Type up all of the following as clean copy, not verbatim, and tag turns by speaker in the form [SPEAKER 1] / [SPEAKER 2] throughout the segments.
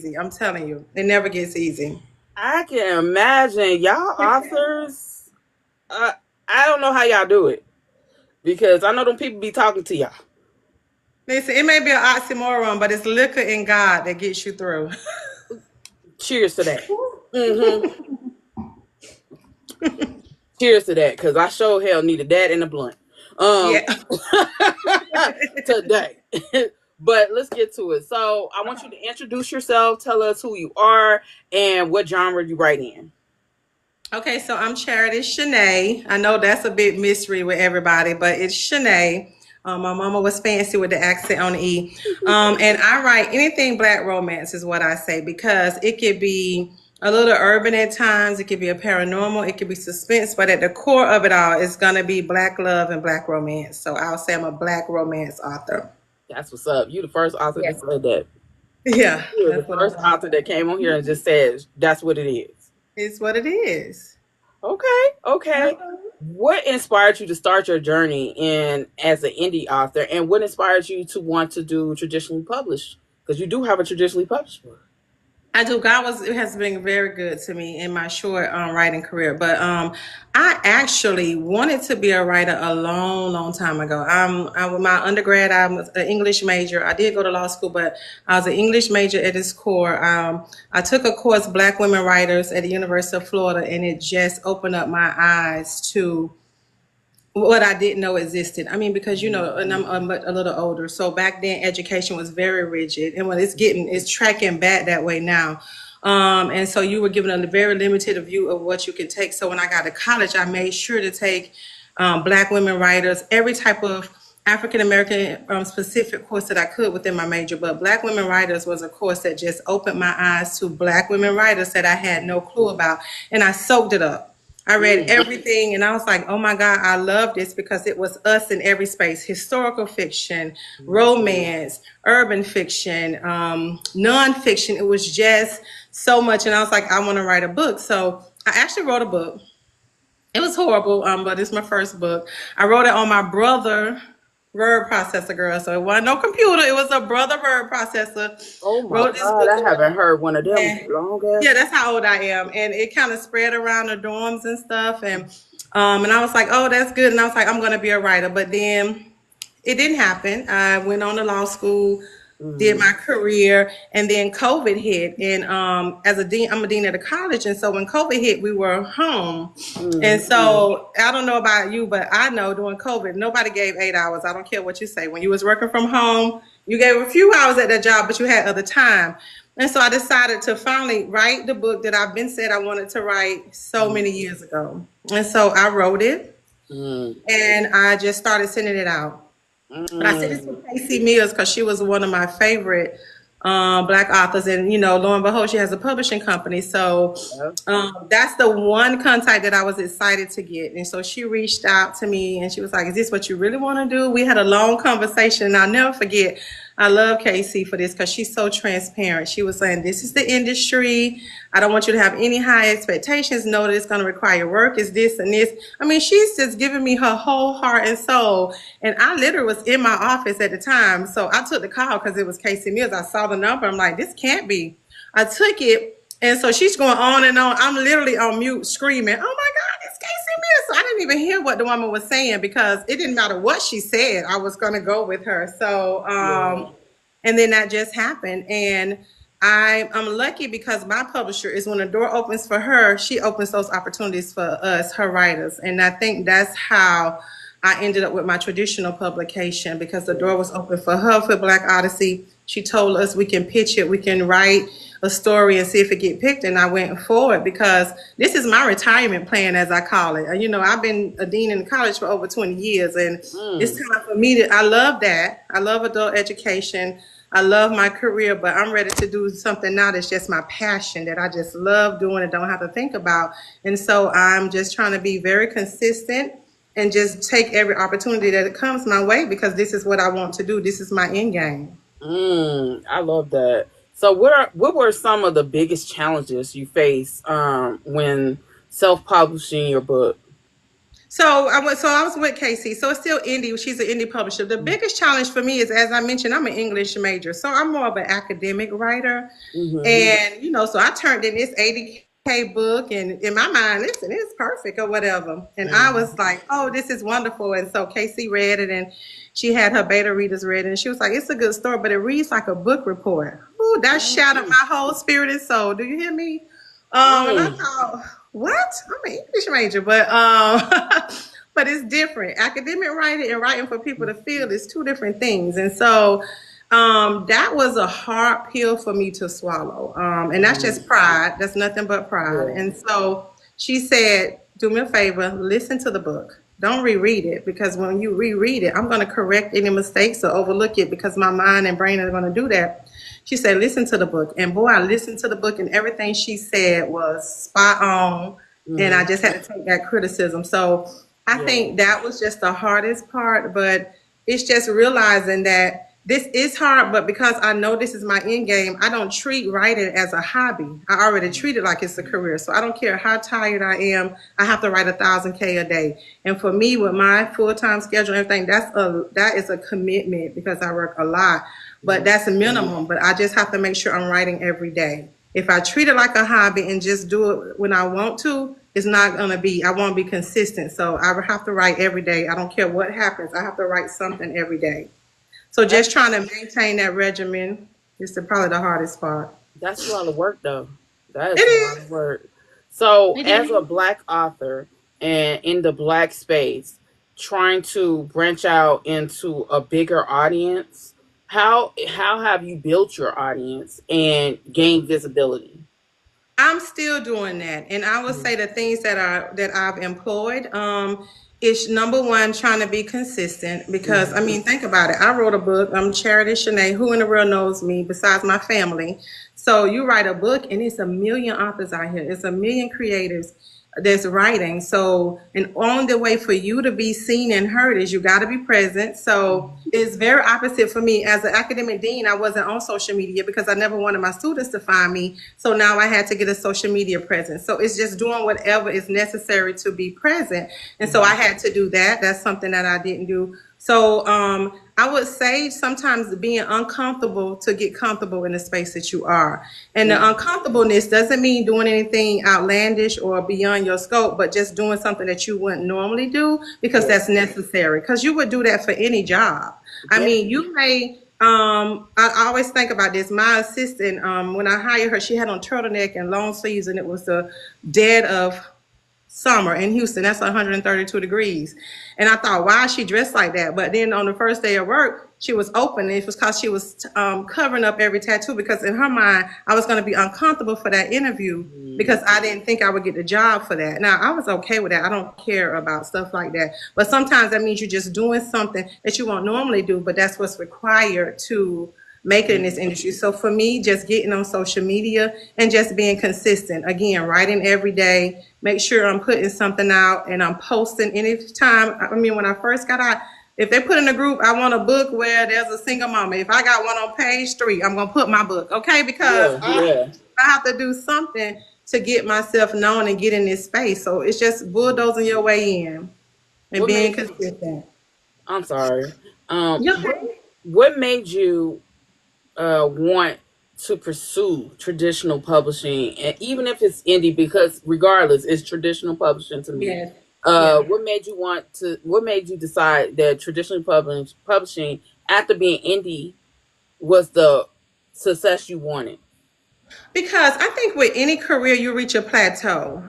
[SPEAKER 1] easy. I'm telling you, it never gets easy.
[SPEAKER 2] I can imagine y'all authors. I don't know how y'all do it because I know them people be talking to y'all.
[SPEAKER 1] Listen, it may be an oxymoron, but it's liquor and God that gets you through.
[SPEAKER 2] Cheers to that. Cheers to that, because I sure hell needed that in a blunt.
[SPEAKER 1] Yeah.
[SPEAKER 2] Today. But let's get to it. So I want you to introduce yourself, tell us who you are, and what genre you write in.
[SPEAKER 1] Okay, so I'm Charity Shané. I know that's a bit mystery with everybody, but it's Shané. My mama was fancy with the accent on the E. And I write anything Black romance is what I say, because it could be a little urban at times, it could be a paranormal, it could be suspense, but at the core of it all, it's gonna be Black love and Black romance. So I'll say I'm a Black romance author.
[SPEAKER 2] That's what's up. You the first author
[SPEAKER 1] Yeah.
[SPEAKER 2] that said that.
[SPEAKER 1] Yeah,
[SPEAKER 2] You were
[SPEAKER 1] that's
[SPEAKER 2] the
[SPEAKER 1] what
[SPEAKER 2] first author that came on here and just said that's what it is.
[SPEAKER 1] it's what it is.
[SPEAKER 2] Okay. What inspired you to start your journey in as an indie author, and what inspired you to want to do traditionally published? Because you do have a traditionally published book.
[SPEAKER 1] I do. God has been very good to me in my short writing career. But I actually wanted to be a writer a long, long time ago. With my undergrad, I was an English major. I did go to law school, but I was an English major at its core. I took a course, Black Women Writers, at the University of Florida, and it just opened up my eyes to what I didn't know existed. I mean, because and I'm a little older, so back then education was very rigid, and when it's tracking back that way now. And so you were given a very limited view of what you can take. So when I got to college, I made sure to take Black women writers, every type of African American specific course that I could within my major. But Black women writers was a course that just opened my eyes to Black women writers that I had no clue about, and I soaked it up. I read everything and I was like, oh my God, I love this, because it was us in every space: historical fiction, romance, urban fiction, nonfiction. It was just so much. And I was like, I want to write a book. So I actually wrote a book. It was horrible, but it's my first book. I wrote it on my brother word processor, girl. So it wasn't no computer. It was a brother word processor.
[SPEAKER 2] Oh my
[SPEAKER 1] Wrote this
[SPEAKER 2] God,
[SPEAKER 1] book.
[SPEAKER 2] I haven't heard one of them
[SPEAKER 1] And
[SPEAKER 2] long
[SPEAKER 1] yeah,
[SPEAKER 2] ass.
[SPEAKER 1] that's how old I am. And it kind of spread around the dorms and stuff. And I was like, oh, that's good. And I was like, I'm gonna be a writer. But then it didn't happen. I went on to law school, did my career, and then COVID hit. And as a dean, I'm a dean at a college, and so when COVID hit, we were home. And so I don't know about you, but I know during COVID, nobody gave 8 hours. I don't care what you say. When you was working from home, you gave a few hours at that job, but you had other time. And so I decided to finally write the book that I've been said I wanted to write so many years ago. And so I wrote it, and I just started sending it out. But I said this with Casey Mills because she was one of my favorite Black authors, and lo and behold, she has a publishing company. So that's the one contact that I was excited to get. And so she reached out to me, and she was like, "Is this what you really want to do?" We had a long conversation, and I'll never forget. I love Casey for this because she's so transparent. She was saying, "This is the industry. I don't want you to have any high expectations. Know that it's going to require work. Is this and this." I mean, she's just giving me her whole heart and soul. And I literally was in my office at the time. So I took the call because it was Casey Mills. I saw the number. I'm like, this can't be. I took it. And so she's going on and on. I'm literally on mute screaming, "Oh my God, it's Casey Mills." So I didn't even hear what the woman was saying because it didn't matter what she said. I was going to go with her. So, and then that just happened. And I'm lucky because my publisher is, when the door opens for her, she opens those opportunities for us, her writers. And I think that's how I ended up with my traditional publication, because the door was open for her for Black Odyssey. She told us we can pitch it, we can write a story and see if it get picked. And I went forward because this is my retirement plan, as I call it. I've been a dean in college for over 20 years, and it's time for me I love that. I love adult education. I love my career, but I'm ready to do something now that's just my passion, that I just love doing and don't have to think about. And so I'm just trying to be very consistent and just take every opportunity that comes my way, because this is what I want to do. This is my end game.
[SPEAKER 2] I love that. So what were some of the biggest challenges you faced when self-publishing your book?
[SPEAKER 1] So I was with Casey. So it's still indie. She's an indie publisher. The biggest challenge for me is, as I mentioned, I'm an English major, so I'm more of an academic writer. And so I turned in this 80K book, and in my mind, listen, it's perfect or whatever. And I was like, oh, this is wonderful. And so Casey read it, and she had her beta readers read it, and she was like, it's a good story, but it reads like a book report. Ooh, that shattered my whole spirit and soul. Do you hear me? And I thought, what? I'm an English major, but but it's different. Academic writing and writing for people to feel is two different things. And so that was a hard pill for me to swallow. And that's just pride. That's nothing but pride.
[SPEAKER 2] Yeah.
[SPEAKER 1] And so she said, do me a favor, listen to the book. Don't reread it, because when you reread it, I'm going to correct any mistakes or overlook it, because my mind and brain are going to do that. She said, listen to the book. And boy, I listened to the book, and everything she said was spot on. And I just had to take that criticism. So I think that was just the hardest part. But it's just realizing that this is hard, but because I know this is my end game, I don't treat writing as a hobby. I already treat it like it's a career. So I don't care how tired I am. I have to write 1,000K a day. And for me, with my full-time schedule and everything, that is a commitment, because I work a lot. But that's a minimum. But I just have to make sure I'm writing every day. If I treat it like a hobby and just do it when I want to, it's not going to be, I won't be consistent. So I have to write every day. I don't care what happens. I have to write something every day. So just trying to maintain that regimen is probably the hardest part.
[SPEAKER 2] That's a lot of work, though. That is a lot of work. So, as a Black author and in the Black space, trying to branch out into a bigger audience, how have you built your audience and gained visibility?
[SPEAKER 1] I'm still doing that, and I would say the things that I've employed is, number one, trying to be consistent, because I mean, think about it. I wrote a book. I'm Charity Shané. Who in the world knows me besides my family? So you write a book, and it's a million authors out here. It's a million creators that's writing. So, and only the way for you to be seen and heard is you got to be present. So it's very opposite for me. As an academic dean, I wasn't on social media because I never wanted my students to find me. So now I had to get a social media presence. So it's just doing whatever is necessary to be present. And so I had to do that. That's something that I didn't do. So I would say sometimes being uncomfortable to get comfortable in the space that you are. And the uncomfortableness doesn't mean doing anything outlandish or beyond your scope, but just doing something that you wouldn't normally do, because that's necessary. Because you would do that for any job. I mean, you may, I always think about this. My assistant, when I hired her, she had on turtleneck and long sleeves, and it was the dead of summer in Houston. That's 132 degrees. And I thought, why is she dressed like that? But then on the first day of work, she was open. It was because she was covering up every tattoo, because in her mind, I was going to be uncomfortable for that interview, because I didn't think I would get the job for that. Now, I was okay with that. I don't care about stuff like that. But sometimes that means you're just doing something that you won't normally do, but that's what's required to make it in this industry. So for me, just getting on social media and just being consistent. Again, writing every day, make sure I'm putting something out and I'm posting anytime. I mean, when I first got out, if they put in a group, I want a book where there's a single mama. If I got one on page 3, I'm going to put my book, okay? Because I have to do something to get myself known and get in this space. So it's just bulldozing your way in and being consistent.
[SPEAKER 2] I'm sorry. What made you want to pursue traditional publishing, and even if it's indie, because regardless, it's traditional publishing to me.
[SPEAKER 1] Yes.
[SPEAKER 2] What made you decide that traditional publishing after being indie was the success you wanted?
[SPEAKER 1] Because I think with any career, you reach a plateau.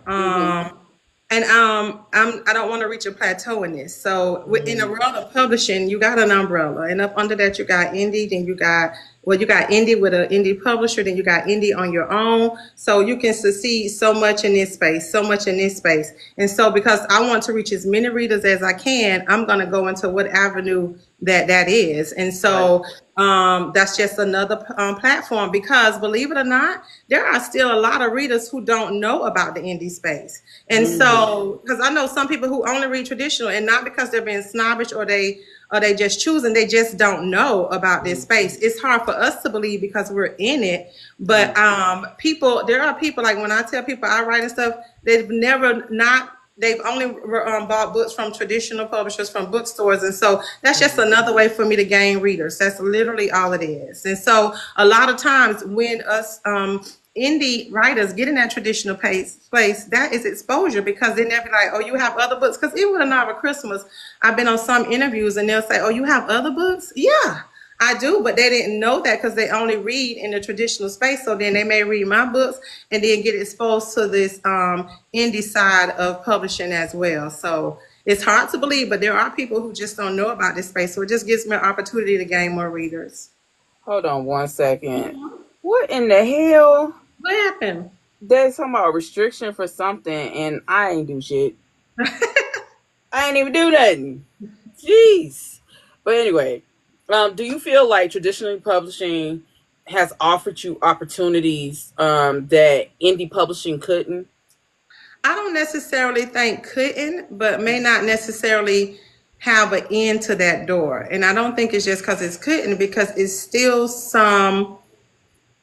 [SPEAKER 1] And I don't want to reach a plateau in this. So in the world of publishing, you got an umbrella, and up under that you got indie, then you got indie with an indie publisher, then you got indie on your own. So you can succeed so much in this space, so much in this space. And so because I want to reach as many readers as I can, I'm going to go into what avenue that is. And so that's just another platform, because believe it or not, there are still a lot of readers who don't know about the indie space. And so, because I know some people who only read traditional, and not because they're being snobbish or they just choosing, they just don't know about this space. It's hard for us to believe because we're in it. But there are people, like when I tell people I write and stuff, they've never not they've only bought books from traditional publishers, from bookstores, and so that's just another way for me to gain readers. That's literally all it is. And so a lot of times when us indie writers get in that traditional place, that is exposure, because then they'll be like, oh, you have other books? Because even with A Novel Christmas, I've been on some interviews and they'll say, oh, you have other books? Yeah, I do, but they didn't know that because they only read in the traditional space. So then they may read my books and then get exposed to this indie side of publishing as well. So it's hard to believe, but there are people who just don't know about this space. So it just gives me an opportunity to gain more readers.
[SPEAKER 2] Hold on one second. What in the hell?
[SPEAKER 1] What happened?
[SPEAKER 2] There's talking about restriction for something, and I ain't do shit. I ain't even do nothing. Jeez. But anyway, do you feel like traditionally publishing has offered you opportunities that indie publishing couldn't?
[SPEAKER 1] I don't necessarily think couldn't, but may not necessarily have an end to that door. And I don't think it's just because it's couldn't, because it's still some,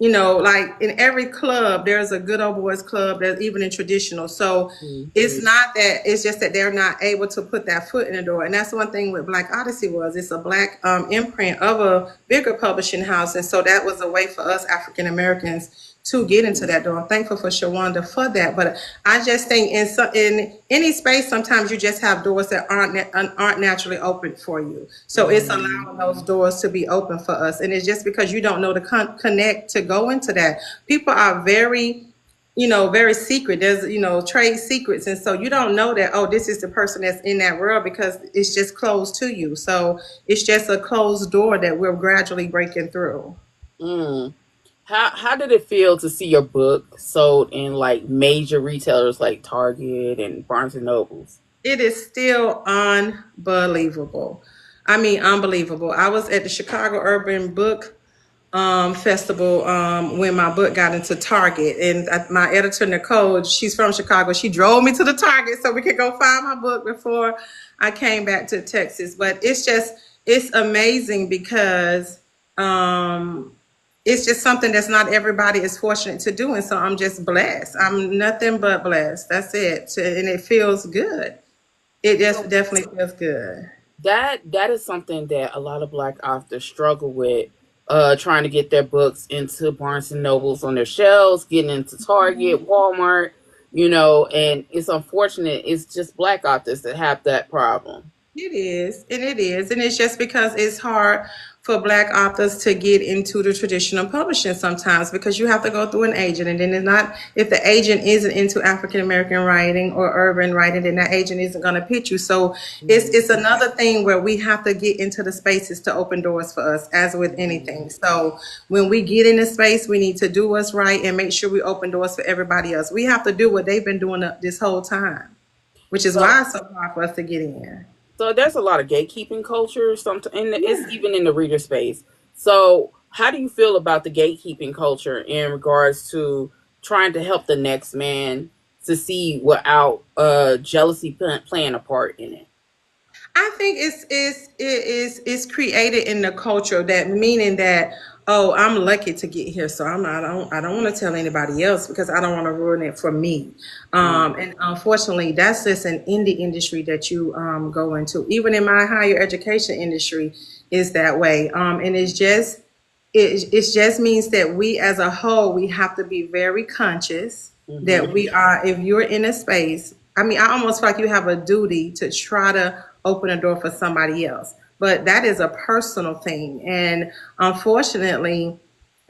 [SPEAKER 1] like in every club, there's a good old boys club, there's even in traditional. So it's not that, it's just that they're not able to put that foot in the door. And that's one thing with Black Odyssey was, it's a Black imprint of a bigger publishing house. And so that was a way for us African Americans to get into that door. I'm thankful for Shawanda for that. But I just think in any space, sometimes you just have doors that aren't naturally open for you. So it's allowing those doors to be open for us. And it's just because you don't know to connect to go into that. People are very, very secret. There's, trade secrets. And so you don't know that, oh, this is the person that's in that world, because it's just closed to you. So it's just a closed door that we're gradually breaking through.
[SPEAKER 2] Mm. How did it feel to see your book sold in like major retailers like Target and Barnes and Nobles?
[SPEAKER 1] It is still unbelievable. I mean, unbelievable. I was at the Chicago Urban Book Festival when my book got into Target, and my editor Nicole, she's from Chicago. She drove me to the Target so we could go find my book before I came back to Texas. But it's amazing because it's just something that's not everybody is fortunate to do. And so I'm just blessed. I'm nothing but blessed. That's it. And it feels good. It just definitely feels good.
[SPEAKER 2] That is something that a lot of Black authors struggle with, trying to get their books into Barnes and Nobles on their shelves, getting into Target, Walmart, and it's unfortunate. It's just Black authors that have that problem.
[SPEAKER 1] It is, and it is, and it's just because it's hard for Black authors to get into the traditional publishing sometimes, because you have to go through an agent, and then it's not, if the agent isn't into African American writing or urban writing, then that agent isn't going to pitch you. So it's another thing where we have to get into the spaces to open doors for us, as with anything. So when we get in the space, we need to do what's right and make sure we open doors for everybody else. We have to do what they've been doing this whole time, which is why it's so hard for us to get in.
[SPEAKER 2] So there's a lot of gatekeeping culture, and it's even in the reader space. So how do you feel about the gatekeeping culture in regards to trying to help the next man succeed without jealousy playing a part in it?
[SPEAKER 1] I think it's created in the culture, that meaning that, oh, I'm lucky to get here, so I don't want to tell anybody else because I don't want to ruin it for me. And unfortunately, that's just an indie industry that you go into. Even in my higher education industry, is that way. And it just means that we as a whole, we have to be very conscious that we are, if you're in a space, I mean, I almost feel like you have a duty to try to open a door for somebody else. But that is a personal thing. And unfortunately,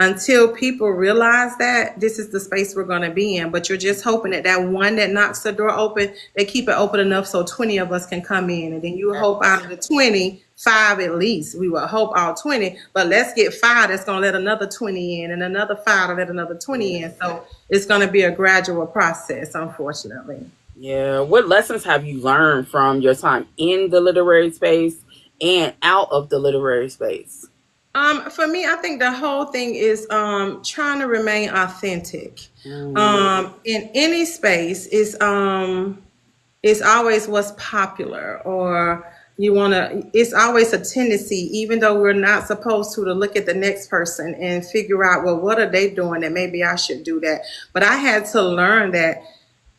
[SPEAKER 1] until people realize that, this is the space we're going to be in. But you're just hoping that that one that knocks the door open, they keep it open enough so 20 of us can come in. And then you hope out of the 20, 5 at least. We will hope all 20, but let's get 5 that's going to let another 20 in, and another 5 to let another 20 in. So it's going to be a gradual process, unfortunately.
[SPEAKER 2] Yeah. What lessons have you learned from your time in the literary space and out of the literary space?
[SPEAKER 1] For me, I think the whole thing is trying to remain authentic. In any space, it's always what's popular, or it's always a tendency, even though we're not supposed to look at the next person and figure out, well, what are they doing that maybe I should do that. But I had to learn that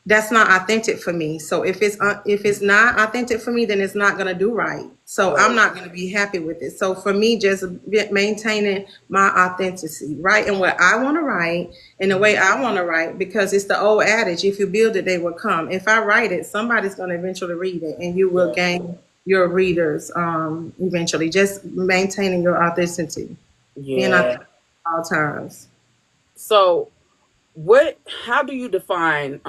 [SPEAKER 1] that's not authentic for me. So if it's not authentic for me, then it's not gonna do right. So I'm
[SPEAKER 2] Right.
[SPEAKER 1] not gonna be happy with it. So for me, just maintaining my authenticity, writing what I want to write in the way I want to write, because it's the old adage: if you build it, they will come. If I write it, somebody's gonna eventually read it, and you will
[SPEAKER 2] Yeah.
[SPEAKER 1] gain your readers eventually. Just maintaining your authenticity, being
[SPEAKER 2] Yeah.
[SPEAKER 1] authentic at all times.
[SPEAKER 2] So how do you define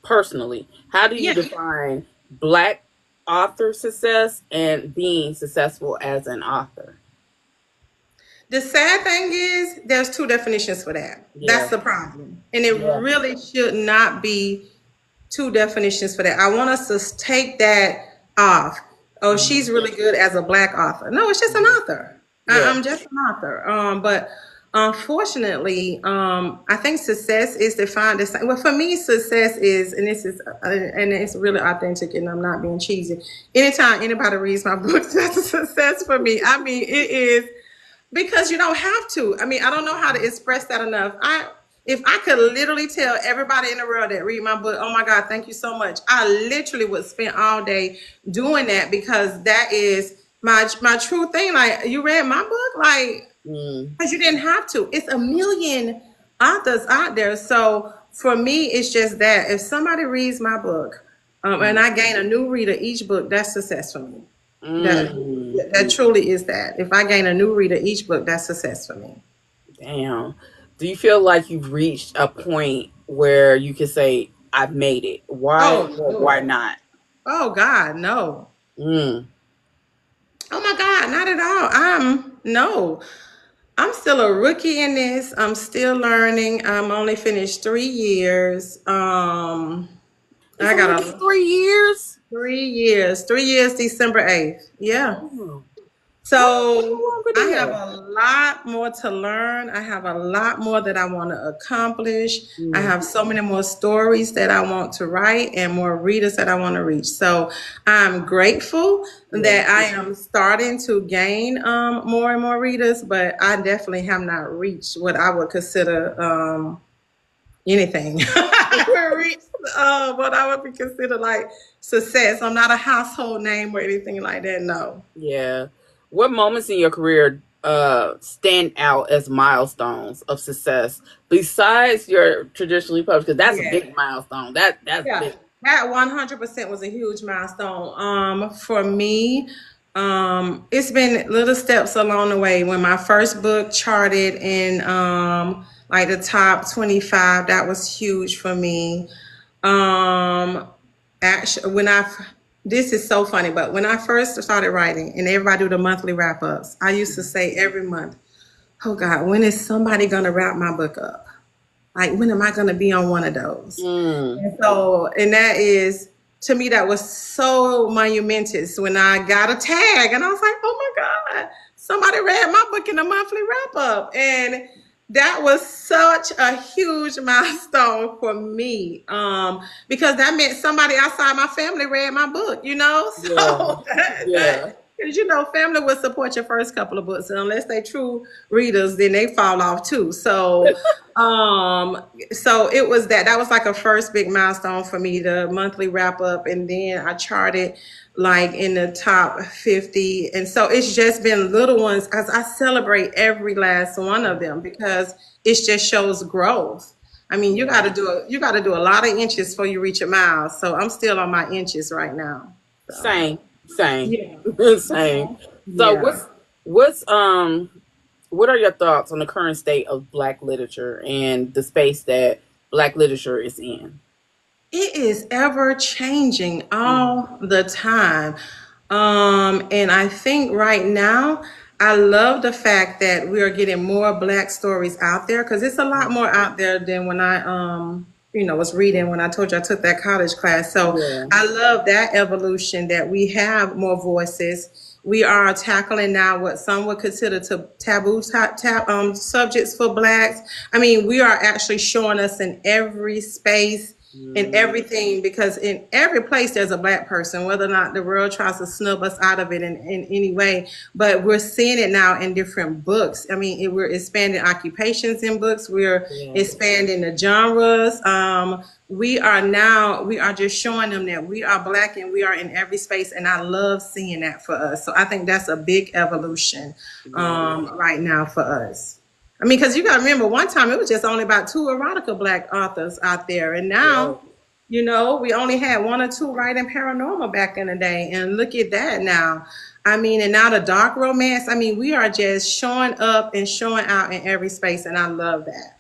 [SPEAKER 2] personally, how do you
[SPEAKER 1] Yeah.
[SPEAKER 2] define black author success and being successful as an author?
[SPEAKER 1] The sad thing is, there's two definitions for that. That's
[SPEAKER 2] Yeah.
[SPEAKER 1] the problem. And it
[SPEAKER 2] Yeah.
[SPEAKER 1] really should not be two definitions for that. I want us to take that off. Oh,
[SPEAKER 2] Mhm.
[SPEAKER 1] she's really good as a black author. No, it's just an
[SPEAKER 2] Mhm.
[SPEAKER 1] author.
[SPEAKER 2] Yeah.
[SPEAKER 1] I'm just an author. But unfortunately, I think success is defined the same. Well, for me, success is, and this is, and it's really authentic, and I'm not being cheesy. Anytime anybody reads my book, that's a success for me. I mean, it is, because you don't have to. I mean, I don't know how to express that enough. If I could literally tell everybody in the world that read my book, oh my God, thank you so much. I literally would spend all day doing that, because that is my true thing. Like, you read my book, like,
[SPEAKER 2] Mm.
[SPEAKER 1] because you didn't have to. It's a million authors out there. So for me, it's just that if somebody reads my book, and
[SPEAKER 2] Mm.
[SPEAKER 1] I gain a new reader each book, that's success for me. That
[SPEAKER 2] Mm.
[SPEAKER 1] that truly is that. If I gain a new reader each book, that's success for me.
[SPEAKER 2] Damn. Do you feel like you've reached a point where you can say, I've made it? Why
[SPEAKER 1] Oh
[SPEAKER 2] or why
[SPEAKER 1] no.
[SPEAKER 2] not?
[SPEAKER 1] Oh God, no.
[SPEAKER 2] Mm.
[SPEAKER 1] Oh my God, not at all. No. I'm still a rookie in this. I'm still learning. I'm only finished 3 years.
[SPEAKER 2] It's
[SPEAKER 1] I
[SPEAKER 2] only
[SPEAKER 1] got
[SPEAKER 2] been
[SPEAKER 1] a
[SPEAKER 2] 3 years?
[SPEAKER 1] 3 years. 3 years, December 8th. Yeah.
[SPEAKER 2] Oh. Why not
[SPEAKER 1] So
[SPEAKER 2] longer
[SPEAKER 1] I
[SPEAKER 2] than
[SPEAKER 1] have
[SPEAKER 2] that?
[SPEAKER 1] a lot more to learn. I have a lot more that I want to accomplish. I
[SPEAKER 2] Mm.
[SPEAKER 1] have so many more stories that I want to write and more readers that I want to reach. So I'm grateful
[SPEAKER 2] Yeah.
[SPEAKER 1] that I am starting to gain more and more readers, but I definitely have not reached what I would consider anything. I haven't reached what I would be considered like success. I'm not a household name or anything like that. No.
[SPEAKER 2] Yeah. What moments in your career stand out as milestones of success besides your traditionally published? Because that's a
[SPEAKER 1] Yeah.
[SPEAKER 2] big milestone. That's
[SPEAKER 1] Yeah,
[SPEAKER 2] big.
[SPEAKER 1] that 100% was a huge milestone. For me, it's been little steps along the way. When my first book charted in like the top 25, that was huge for me. Um, actually, this is so funny, but when I first started writing and everybody do the monthly wrap ups, I used to say every month, "Oh God, when is somebody gonna wrap my book up? Like, when am I gonna be on one of those?"
[SPEAKER 2] Mm.
[SPEAKER 1] And so, and that is, to me, that was so monumentous when I got a tag, and I was like, oh my God, somebody read my book in the monthly wrap up. And that was such a huge milestone for me, because that meant somebody outside my family read my book, you know?
[SPEAKER 2] Yeah.
[SPEAKER 1] So
[SPEAKER 2] Yeah.
[SPEAKER 1] because you know, family will support your first couple of books, and unless they true readers, then they fall off too. So it was that was like a first big milestone for me, the monthly wrap up, and then I charted like in the top 50. And so it's just been little ones, as I celebrate every last one of them, because it just shows growth. I mean,
[SPEAKER 2] Yeah.
[SPEAKER 1] you got to do a lot of inches before you reach a mile. So I'm still on my inches right now. So
[SPEAKER 2] Same. Same.
[SPEAKER 1] yeah.
[SPEAKER 2] Same. So
[SPEAKER 1] Yeah.
[SPEAKER 2] what's what are your thoughts on the current state of Black literature and the space that Black literature is in?
[SPEAKER 1] It is ever changing
[SPEAKER 2] Mm.
[SPEAKER 1] all the time. And I think right now, I love the fact that we are getting more Black stories out there, because it's a lot more out there than when I, was reading when I told you I took that college class. So
[SPEAKER 2] Yeah.
[SPEAKER 1] I love that evolution, that we have more voices. We are tackling now what some would consider to taboo subjects for Blacks. I mean, we are actually showing us in every space, in everything, because in every place there's a black person, whether or not the world tries to snub us out of it in any way. But we're seeing it now in different books. I mean, we're expanding occupations in books. We're
[SPEAKER 2] Yes.
[SPEAKER 1] expanding the genres. We are just showing them that we are black and we are in every space. And I love seeing that for us. So I think that's a big evolution
[SPEAKER 2] Yeah.
[SPEAKER 1] right now for us. I mean, because you got to remember, one time it was just only about two erotica black authors out there, and
[SPEAKER 2] Yeah.
[SPEAKER 1] now, we only had one or two writing paranormal back in the day, and look at that now. I mean, and now the dark romance. I mean, we are just showing up and showing out in every space, and I love that.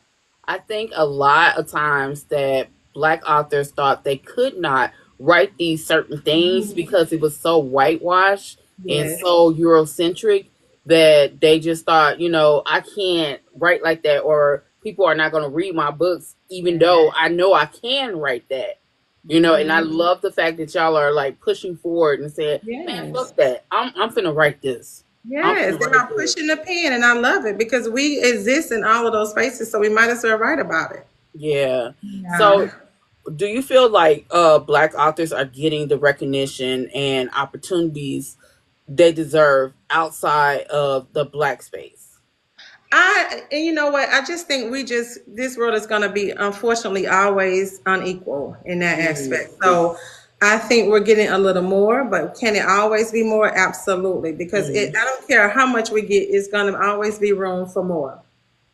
[SPEAKER 2] I think a lot of times that black authors thought they could not write these certain things because it was so whitewashed and
[SPEAKER 1] Yes.
[SPEAKER 2] so Eurocentric that they just thought, I can't write like that, or people are not going to read my books, even though I know I can write that. And I love the fact that y'all are like pushing forward and saying, man,
[SPEAKER 1] Yes.
[SPEAKER 2] fuck that. I'm finna write this. I'm
[SPEAKER 1] Yes,
[SPEAKER 2] finna
[SPEAKER 1] they
[SPEAKER 2] write
[SPEAKER 1] are
[SPEAKER 2] this.
[SPEAKER 1] pushing the pen, and I love it because we exist in all of those spaces, so we might as well write about it.
[SPEAKER 2] Yeah.
[SPEAKER 1] Yeah.
[SPEAKER 2] So do you feel like black authors are getting the recognition and opportunities they deserve outside of the black space?
[SPEAKER 1] And you know what? I just think this world is going to be, unfortunately, always unequal in that
[SPEAKER 2] Mm,
[SPEAKER 1] aspect. So I think we're getting a little more, but can it always be more? Absolutely. Because
[SPEAKER 2] mm,
[SPEAKER 1] I don't care how much we get, it's going to always be room for more,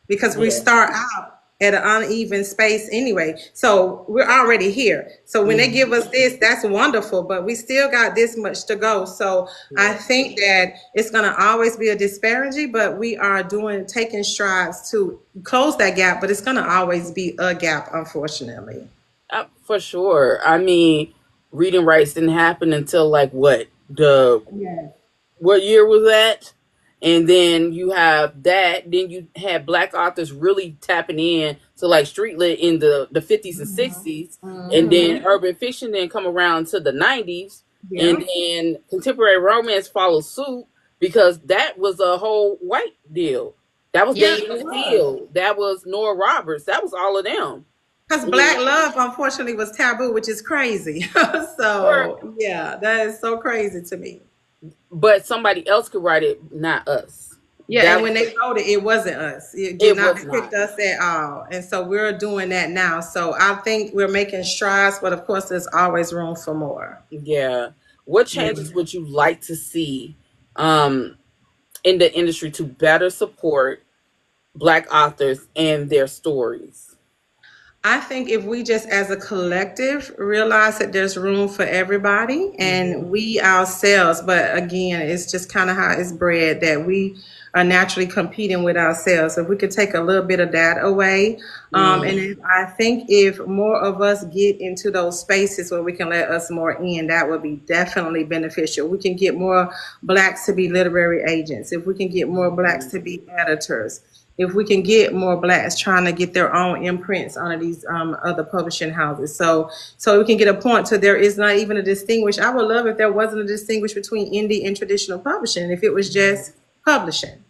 [SPEAKER 1] because we
[SPEAKER 2] yeah.
[SPEAKER 1] start out at an uneven space anyway. So we're already here. So when they give
[SPEAKER 2] Mm,
[SPEAKER 1] us this, that's wonderful, but we still got this much to go. So I
[SPEAKER 2] yeah.
[SPEAKER 1] think that it's going to always be a disparity, but we are taking strides to close that gap, but it's going to always be a gap, unfortunately.
[SPEAKER 2] For sure. I mean, reading rights didn't happen until like what year was that? And then you have that. Then you had black authors really tapping in to like street lit in the 50s and 60s. And then urban fiction then come around to the 90s. And
[SPEAKER 1] Yeah.
[SPEAKER 2] then contemporary romance follows suit because that was a whole white deal. That was
[SPEAKER 1] Yeah,
[SPEAKER 2] Daniel
[SPEAKER 1] it was.
[SPEAKER 2] Steele. That was Nora Roberts. That was all of them.
[SPEAKER 1] Because
[SPEAKER 2] You
[SPEAKER 1] black love, unfortunately, was taboo, which is crazy.
[SPEAKER 2] know,
[SPEAKER 1] So, yeah, that is so crazy to me.
[SPEAKER 2] but somebody else could write it, not us.
[SPEAKER 1] Yeah, and
[SPEAKER 2] That
[SPEAKER 1] when they voted, it wasn't us. It did
[SPEAKER 2] it
[SPEAKER 1] not
[SPEAKER 2] was
[SPEAKER 1] depict
[SPEAKER 2] not.
[SPEAKER 1] us at all. And so we're doing that now. So I think we're making strides, but of course, there's always room for more.
[SPEAKER 2] Yeah. What
[SPEAKER 1] Yeah.
[SPEAKER 2] changes would you like to see um, in the industry to better support Black authors and their stories?
[SPEAKER 1] I think if we just as a collective realize that there's room for everybody and
[SPEAKER 2] Hmm.
[SPEAKER 1] we ourselves, but again, it's just kind of how it's bred that we are naturally competing with ourselves. If we could take a little bit of that away, and
[SPEAKER 2] Mm,
[SPEAKER 1] if, I think if more of us get into those spaces where we can let us more in, that would be definitely beneficial. We can get more blacks to be literary agents. If we can get more blacks to be editors, if we can get more blacks trying to get their own imprints on these other publishing houses, so we can get a point to there is not even a distinguish. I would love if there wasn't a distinguish between indie and traditional publishing, if it was just publishing.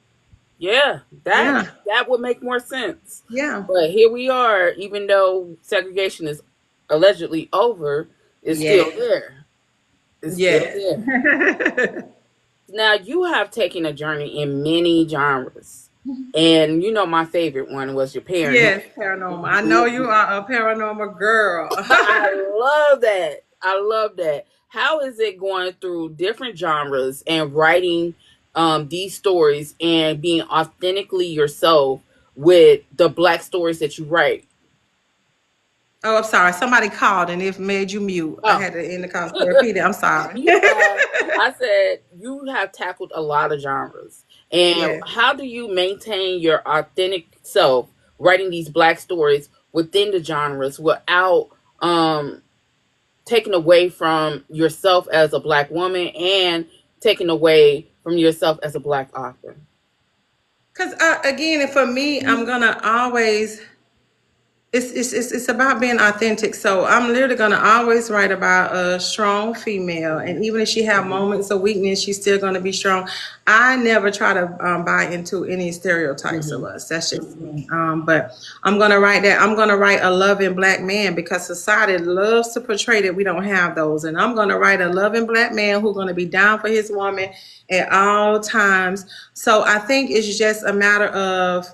[SPEAKER 2] yeah, that
[SPEAKER 1] Yeah,
[SPEAKER 2] that would make more sense.
[SPEAKER 1] yeah,
[SPEAKER 2] But here we are, even though segregation is allegedly over, it's still
[SPEAKER 1] yeah,
[SPEAKER 2] there. It's still
[SPEAKER 1] yes.
[SPEAKER 2] there. Now you have taken a journey in many genres, and my favorite one was your paranormal.
[SPEAKER 1] Yes, paranormal. I know you are a paranormal girl.
[SPEAKER 2] I love that. I love that. How is it going through different genres and writing these stories and being authentically yourself with the black stories that you write?
[SPEAKER 1] Oh, I'm sorry. Somebody called and it made you mute. I
[SPEAKER 2] Oh,
[SPEAKER 1] had to end the call. Repeat it. I'm sorry.
[SPEAKER 2] you have. I said you have tackled a lot of genres, and
[SPEAKER 1] Yes.
[SPEAKER 2] how do you maintain your authentic self writing these black stories within the genres without um taken away from yourself as a black woman and taken away from yourself as a black author?
[SPEAKER 1] Because again, for me, I'm gonna always. it's about being authentic. So I'm literally gonna always write about a strong female, and even if she have moments of weakness, she's still gonna be strong. I never try to buy into any stereotypes of us. That's just me. But I'm gonna write that. I'm gonna write a loving black man because society loves to portray that we don't have those, and I'm gonna write a loving black man who's gonna be down for his woman at all times. So I think it's just a matter of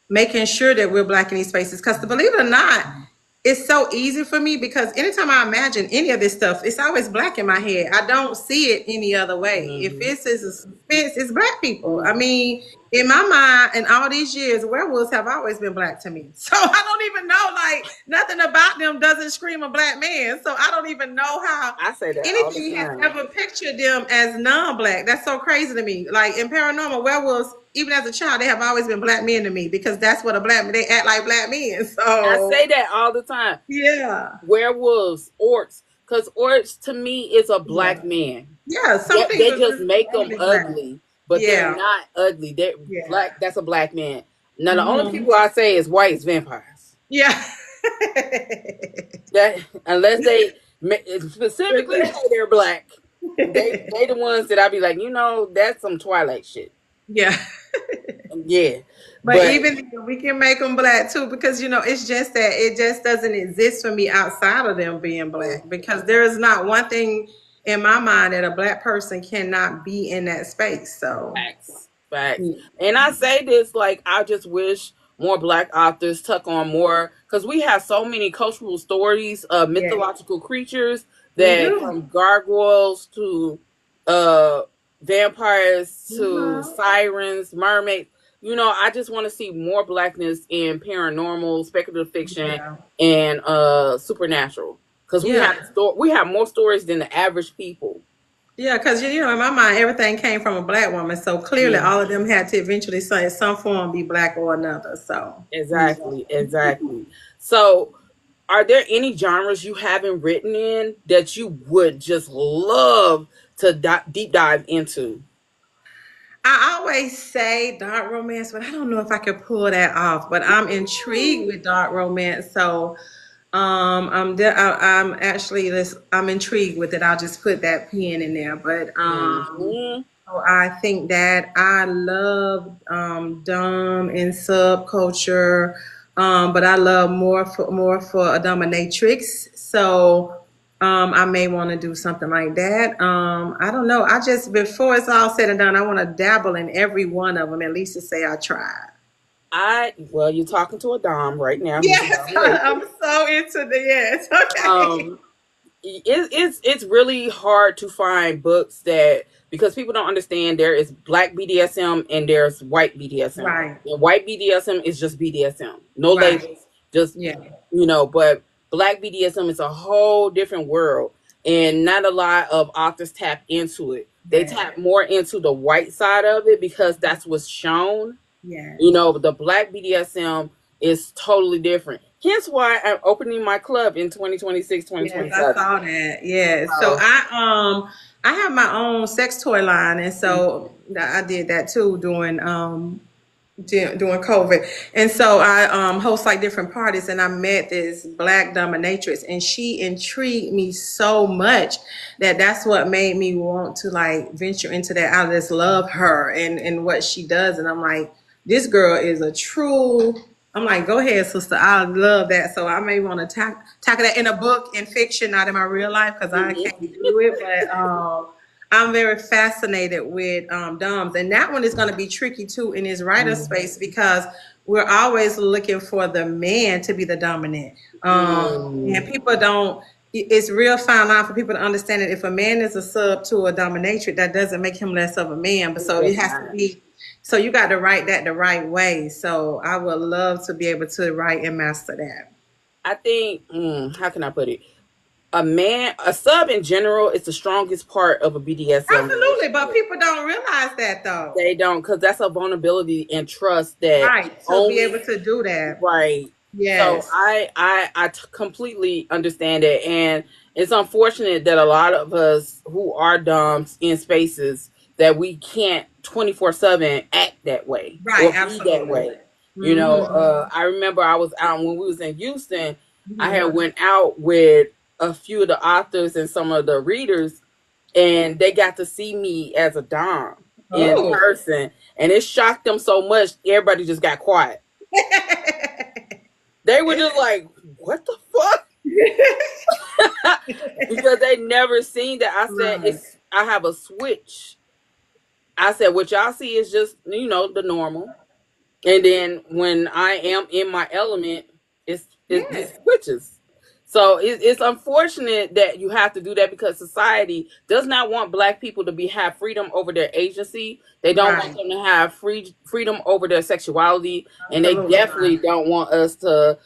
[SPEAKER 1] making sure that we're black in these spaces. Because believe it or not, it's so easy for me because anytime I imagine any of this stuff, it's always black in my head. I don't see it any other way. If it's a suspense, it's black people. I mean, in my mind, in all these years, werewolves have always been black to me. So I don't even know, like, nothing about them doesn't scream a black man. So I don't even know how
[SPEAKER 2] I say that all the
[SPEAKER 1] anything has
[SPEAKER 2] time.
[SPEAKER 1] ever pictured them as non-black. That's so crazy to me. Like in paranormal, werewolves, even as a child, they have always been black men to me because that's what a black, they act like black men. So
[SPEAKER 2] I say that all the time.
[SPEAKER 1] yeah.
[SPEAKER 2] Werewolves, orcs, because orcs to me is a black man.
[SPEAKER 1] Yeah,
[SPEAKER 2] They, they just make them ugly, but
[SPEAKER 1] Yeah.
[SPEAKER 2] they're not ugly. They're
[SPEAKER 1] Yeah.
[SPEAKER 2] black. That's a black man. Now the only people I say is white is vampires.
[SPEAKER 1] Yeah.
[SPEAKER 2] That unless they specifically say they're black, they the ones that I be like, that's some Twilight shit.
[SPEAKER 1] Yeah.
[SPEAKER 2] Yeah.
[SPEAKER 1] But even we can make them black too, because it's just that it just doesn't exist for me outside of them being black. Because there is not one thing in my mind that a black person cannot be in that space. So
[SPEAKER 2] facts. And I say this like I just wish more black authors took on more because we have so many cultural stories of mythological creatures that from gargoyles to vampires to sirens, mermaids. I just want to see more blackness in paranormal, speculative fiction, and supernatural. Because we have more stories than the average people.
[SPEAKER 1] Yeah, because in my mind, everything came from a black woman. So clearly, all of them had to eventually say in some form be black or another. So
[SPEAKER 2] exactly. So, are there any genres you haven't written in that you would just love to deep dive into?
[SPEAKER 1] I always say dark romance, but I don't know if I could pull that off. But I'm intrigued with dark romance, so I'm intrigued with it. I'll just put that pen in there. But so I think that I love dom and subculture, but I love more for a dominatrix. So. I may want to do something like that. I don't know. I just, before it's all said and done, I want to dabble in every one of them, at least to say I tried.
[SPEAKER 2] Well, you're talking to a dom right now.
[SPEAKER 1] Yes, I'm so into yes. Okay.
[SPEAKER 2] It's really hard to find books that, because people don't understand there is black BDSM and there's white BDSM.
[SPEAKER 1] Right.
[SPEAKER 2] And white BDSM is just BDSM. No labels. Just, but black BDSM is a whole different world, and not a lot of authors tap into it. They tap more into the white side of it because that's what's shown.
[SPEAKER 1] Yeah.
[SPEAKER 2] The black BDSM is totally different. Hence why I'm opening my club in 2026, 2027.
[SPEAKER 1] Yes, I saw that. Yes. So I have my own sex toy line, and so I did that too during COVID. And so I host like different parties, and I met this black dominatrix, and she intrigued me so much that's what made me want to like venture into that. I just love her and what she does. And I'm like, this girl is a true, I'm like, go ahead, sister. I love that. So I may want to tackle that in a book, in fiction, not in my real life, because I can't do it. But I'm very fascinated with doms, and that one is going to be tricky too in his writer space because we're always looking for the man to be the dominant, and people don't. It's real fine line for people to understand that if a man is a sub to a dominatrix, that doesn't make him less of a man. But so it has to be. So you got to write that the right way. So I would love to be able to write and master that.
[SPEAKER 2] I think. How can I put it? A sub in general is the strongest part of a BDSM.
[SPEAKER 1] Absolutely, but people don't realize that though.
[SPEAKER 2] They don't, because that's a vulnerability and trust that
[SPEAKER 1] to be able to do that.
[SPEAKER 2] Right. Yes. So I completely understand it, and it's unfortunate that a lot of us who are doms in spaces that we can't 24/7 act that way,
[SPEAKER 1] right?
[SPEAKER 2] Or be that way. I remember I was out when we was in Houston. I had
[SPEAKER 1] Mm-hmm.
[SPEAKER 2] went out with a few of the authors and some of the readers, and they got to see me as a dom in
[SPEAKER 1] Oh.
[SPEAKER 2] person, and it shocked them so much. Everybody just got quiet. They were just like, "What the fuck?" Because they never seen that. I said,
[SPEAKER 1] Right.
[SPEAKER 2] "It's I have a switch." I said, "What y'all see is just the normal." And then when I am in my element, it
[SPEAKER 1] Yes.
[SPEAKER 2] switches. So it's unfortunate that you have to do that because society does not want Black people to have freedom over their agency. They don't want
[SPEAKER 1] Right.
[SPEAKER 2] them to have freedom over their sexuality, and they
[SPEAKER 1] Absolutely
[SPEAKER 2] definitely
[SPEAKER 1] not.
[SPEAKER 2] don't want us to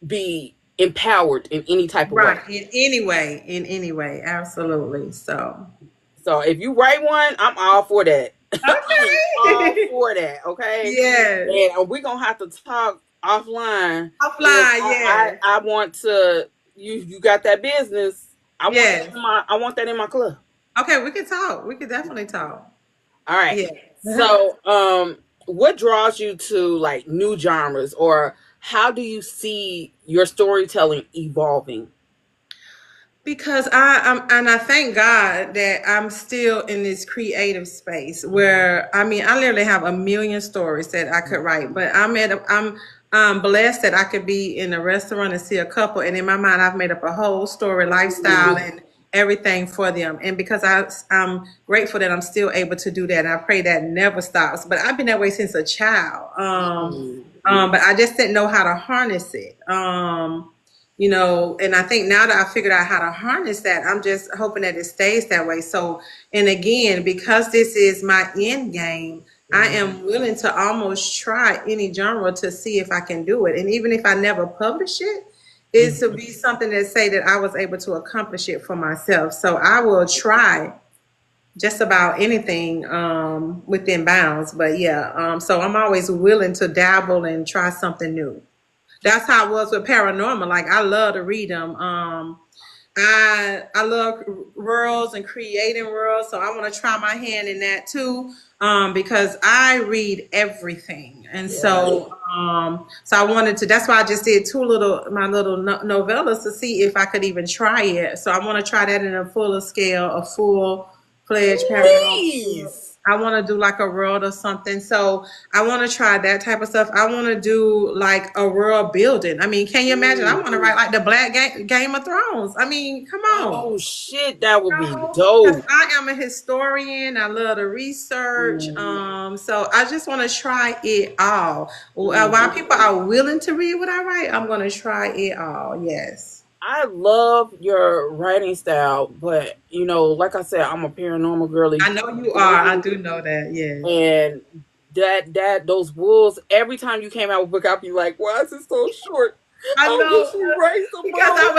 [SPEAKER 2] be empowered in any type of way.
[SPEAKER 1] Right. In any way. Absolutely. So.
[SPEAKER 2] So if you write one, I'm all for that. I'm all
[SPEAKER 1] Okay.
[SPEAKER 2] for that. Okay,
[SPEAKER 1] Yes.
[SPEAKER 2] and we're gonna have to talk offline because
[SPEAKER 1] Offline.
[SPEAKER 2] I
[SPEAKER 1] Yes.
[SPEAKER 2] I, I want to. You got that business.
[SPEAKER 1] Yes.
[SPEAKER 2] I want that in my club.
[SPEAKER 1] Okay. We can talk. We could definitely talk.
[SPEAKER 2] All right.
[SPEAKER 1] Yes.
[SPEAKER 2] So, what draws you to like new genres, or how do you see your storytelling evolving?
[SPEAKER 1] Because and I thank God that I'm still in this creative space where I mean I literally have a million stories that I could write, but I'm blessed that I could be in a restaurant and see a couple, and in my mind I've made up a whole story, lifestyle, and everything for them. And because I'm grateful that I'm still able to do that, and I pray that never stops. But I've been that way since a child.
[SPEAKER 2] Mm.
[SPEAKER 1] But I just didn't know how to harness it. And I think now that I figured out how to harness that, I'm just hoping that it stays that way. So, and again, because this is my end game, I am willing to almost try any genre to see if I can do it. And even if I never publish it, it's to be something that say that I was able to accomplish it for myself. So I will try just about anything within bounds. But yeah, so I'm always willing to dabble and try something new. That's how it was with paranormal. Like I love to read them. I love worlds and creating worlds, so I want to try my hand in that too. Because I read everything, and
[SPEAKER 2] Yeah.
[SPEAKER 1] so I wanted to. That's why I just did my little novellas to see if I could even try it. So I want to try that in a fuller scale, a full fledged paranormal.
[SPEAKER 2] Please.
[SPEAKER 1] I want to do like a world or something. So I want to try that type of stuff. I want to do like a world building. I mean, can you imagine? I want to write like the Black Game of Thrones. I mean, come on.
[SPEAKER 2] Oh shit, that would be
[SPEAKER 1] Because
[SPEAKER 2] dope.
[SPEAKER 1] I am a historian. I love to research.
[SPEAKER 2] Mm.
[SPEAKER 1] So I just want to try it all. While
[SPEAKER 2] Mm.
[SPEAKER 1] people are willing to read what I write, I'm going to try it all. Yes.
[SPEAKER 2] I love your writing style, but like I said, I'm a paranormal girly,
[SPEAKER 1] I know you are. I do know that. Yes.
[SPEAKER 2] and those wolves. Every time you came out with a book, I'd be like, "Why is it so short?
[SPEAKER 1] I
[SPEAKER 2] I
[SPEAKER 1] know
[SPEAKER 2] wish you write some
[SPEAKER 1] because
[SPEAKER 2] more."
[SPEAKER 1] I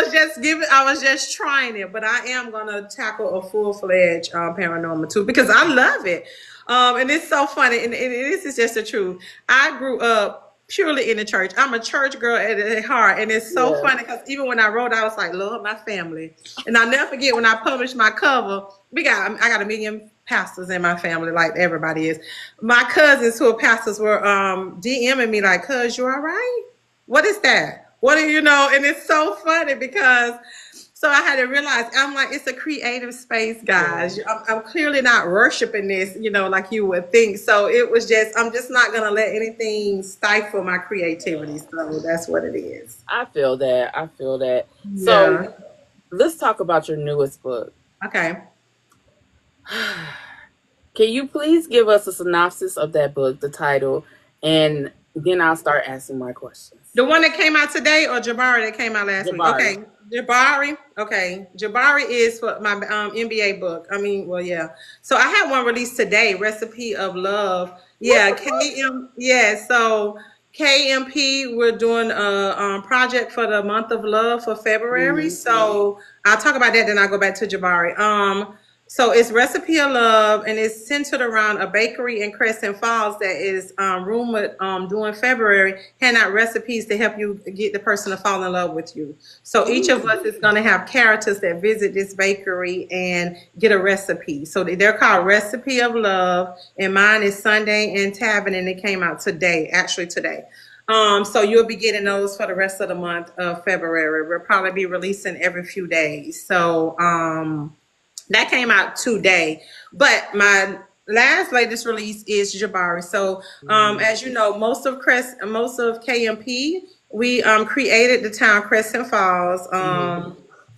[SPEAKER 1] was just trying it, but I am gonna tackle a full fledged paranormal too because I love it. And it's so funny, and this is just the truth. I grew up purely in the church. I'm a church girl at heart, and it's so
[SPEAKER 2] Yeah,
[SPEAKER 1] funny because even when I wrote, I was like, "Lord, my family," and I'll never forget when I published my cover. I got a million pastors in my family, like everybody is. My cousins who are pastors were DMing me like, "Cuz, you all right? What is that? What do you know?" And it's so funny because so I had to realize I'm like, it's a creative space,
[SPEAKER 2] yeah.
[SPEAKER 1] guys. I'm clearly not worshiping this, like you would think. So it was just, I'm just not gonna let anything stifle my creativity. So that's what it is.
[SPEAKER 2] I feel that. I feel that. So
[SPEAKER 1] Yeah.
[SPEAKER 2] let's talk about your newest book.
[SPEAKER 1] Okay.
[SPEAKER 2] Can you please give us a synopsis of that book, the title, and then I'll start asking my questions.
[SPEAKER 1] The one that came out today or Jabari that came out last week?
[SPEAKER 2] Jabari.
[SPEAKER 1] Okay. Jabari. Okay. Jabari is for my MBA book. I mean, well, yeah. So I had one released today, Recipe of Love.
[SPEAKER 2] What
[SPEAKER 1] Yeah,
[SPEAKER 2] the fuck?
[SPEAKER 1] so KMP, we're doing a project for the month of love for February.
[SPEAKER 2] Mhm.
[SPEAKER 1] So I'll talk about that, then I'll go back to Jabari. So it's Recipe of Love, and it's centered around a bakery in Crescent Falls that is rumored during February hand out recipes to help you get the person to fall in love with you. So each of us is going to have characters that visit this bakery and get a recipe. So they're called Recipe of Love, and mine is Sunday and Tavern, and it came out today, actually today. So you'll be getting those for the rest of the month of February. We'll probably be releasing every few days. So that came out today. But my latest release is Jabari. So as you know, most of KMP, we created the town Crescent Falls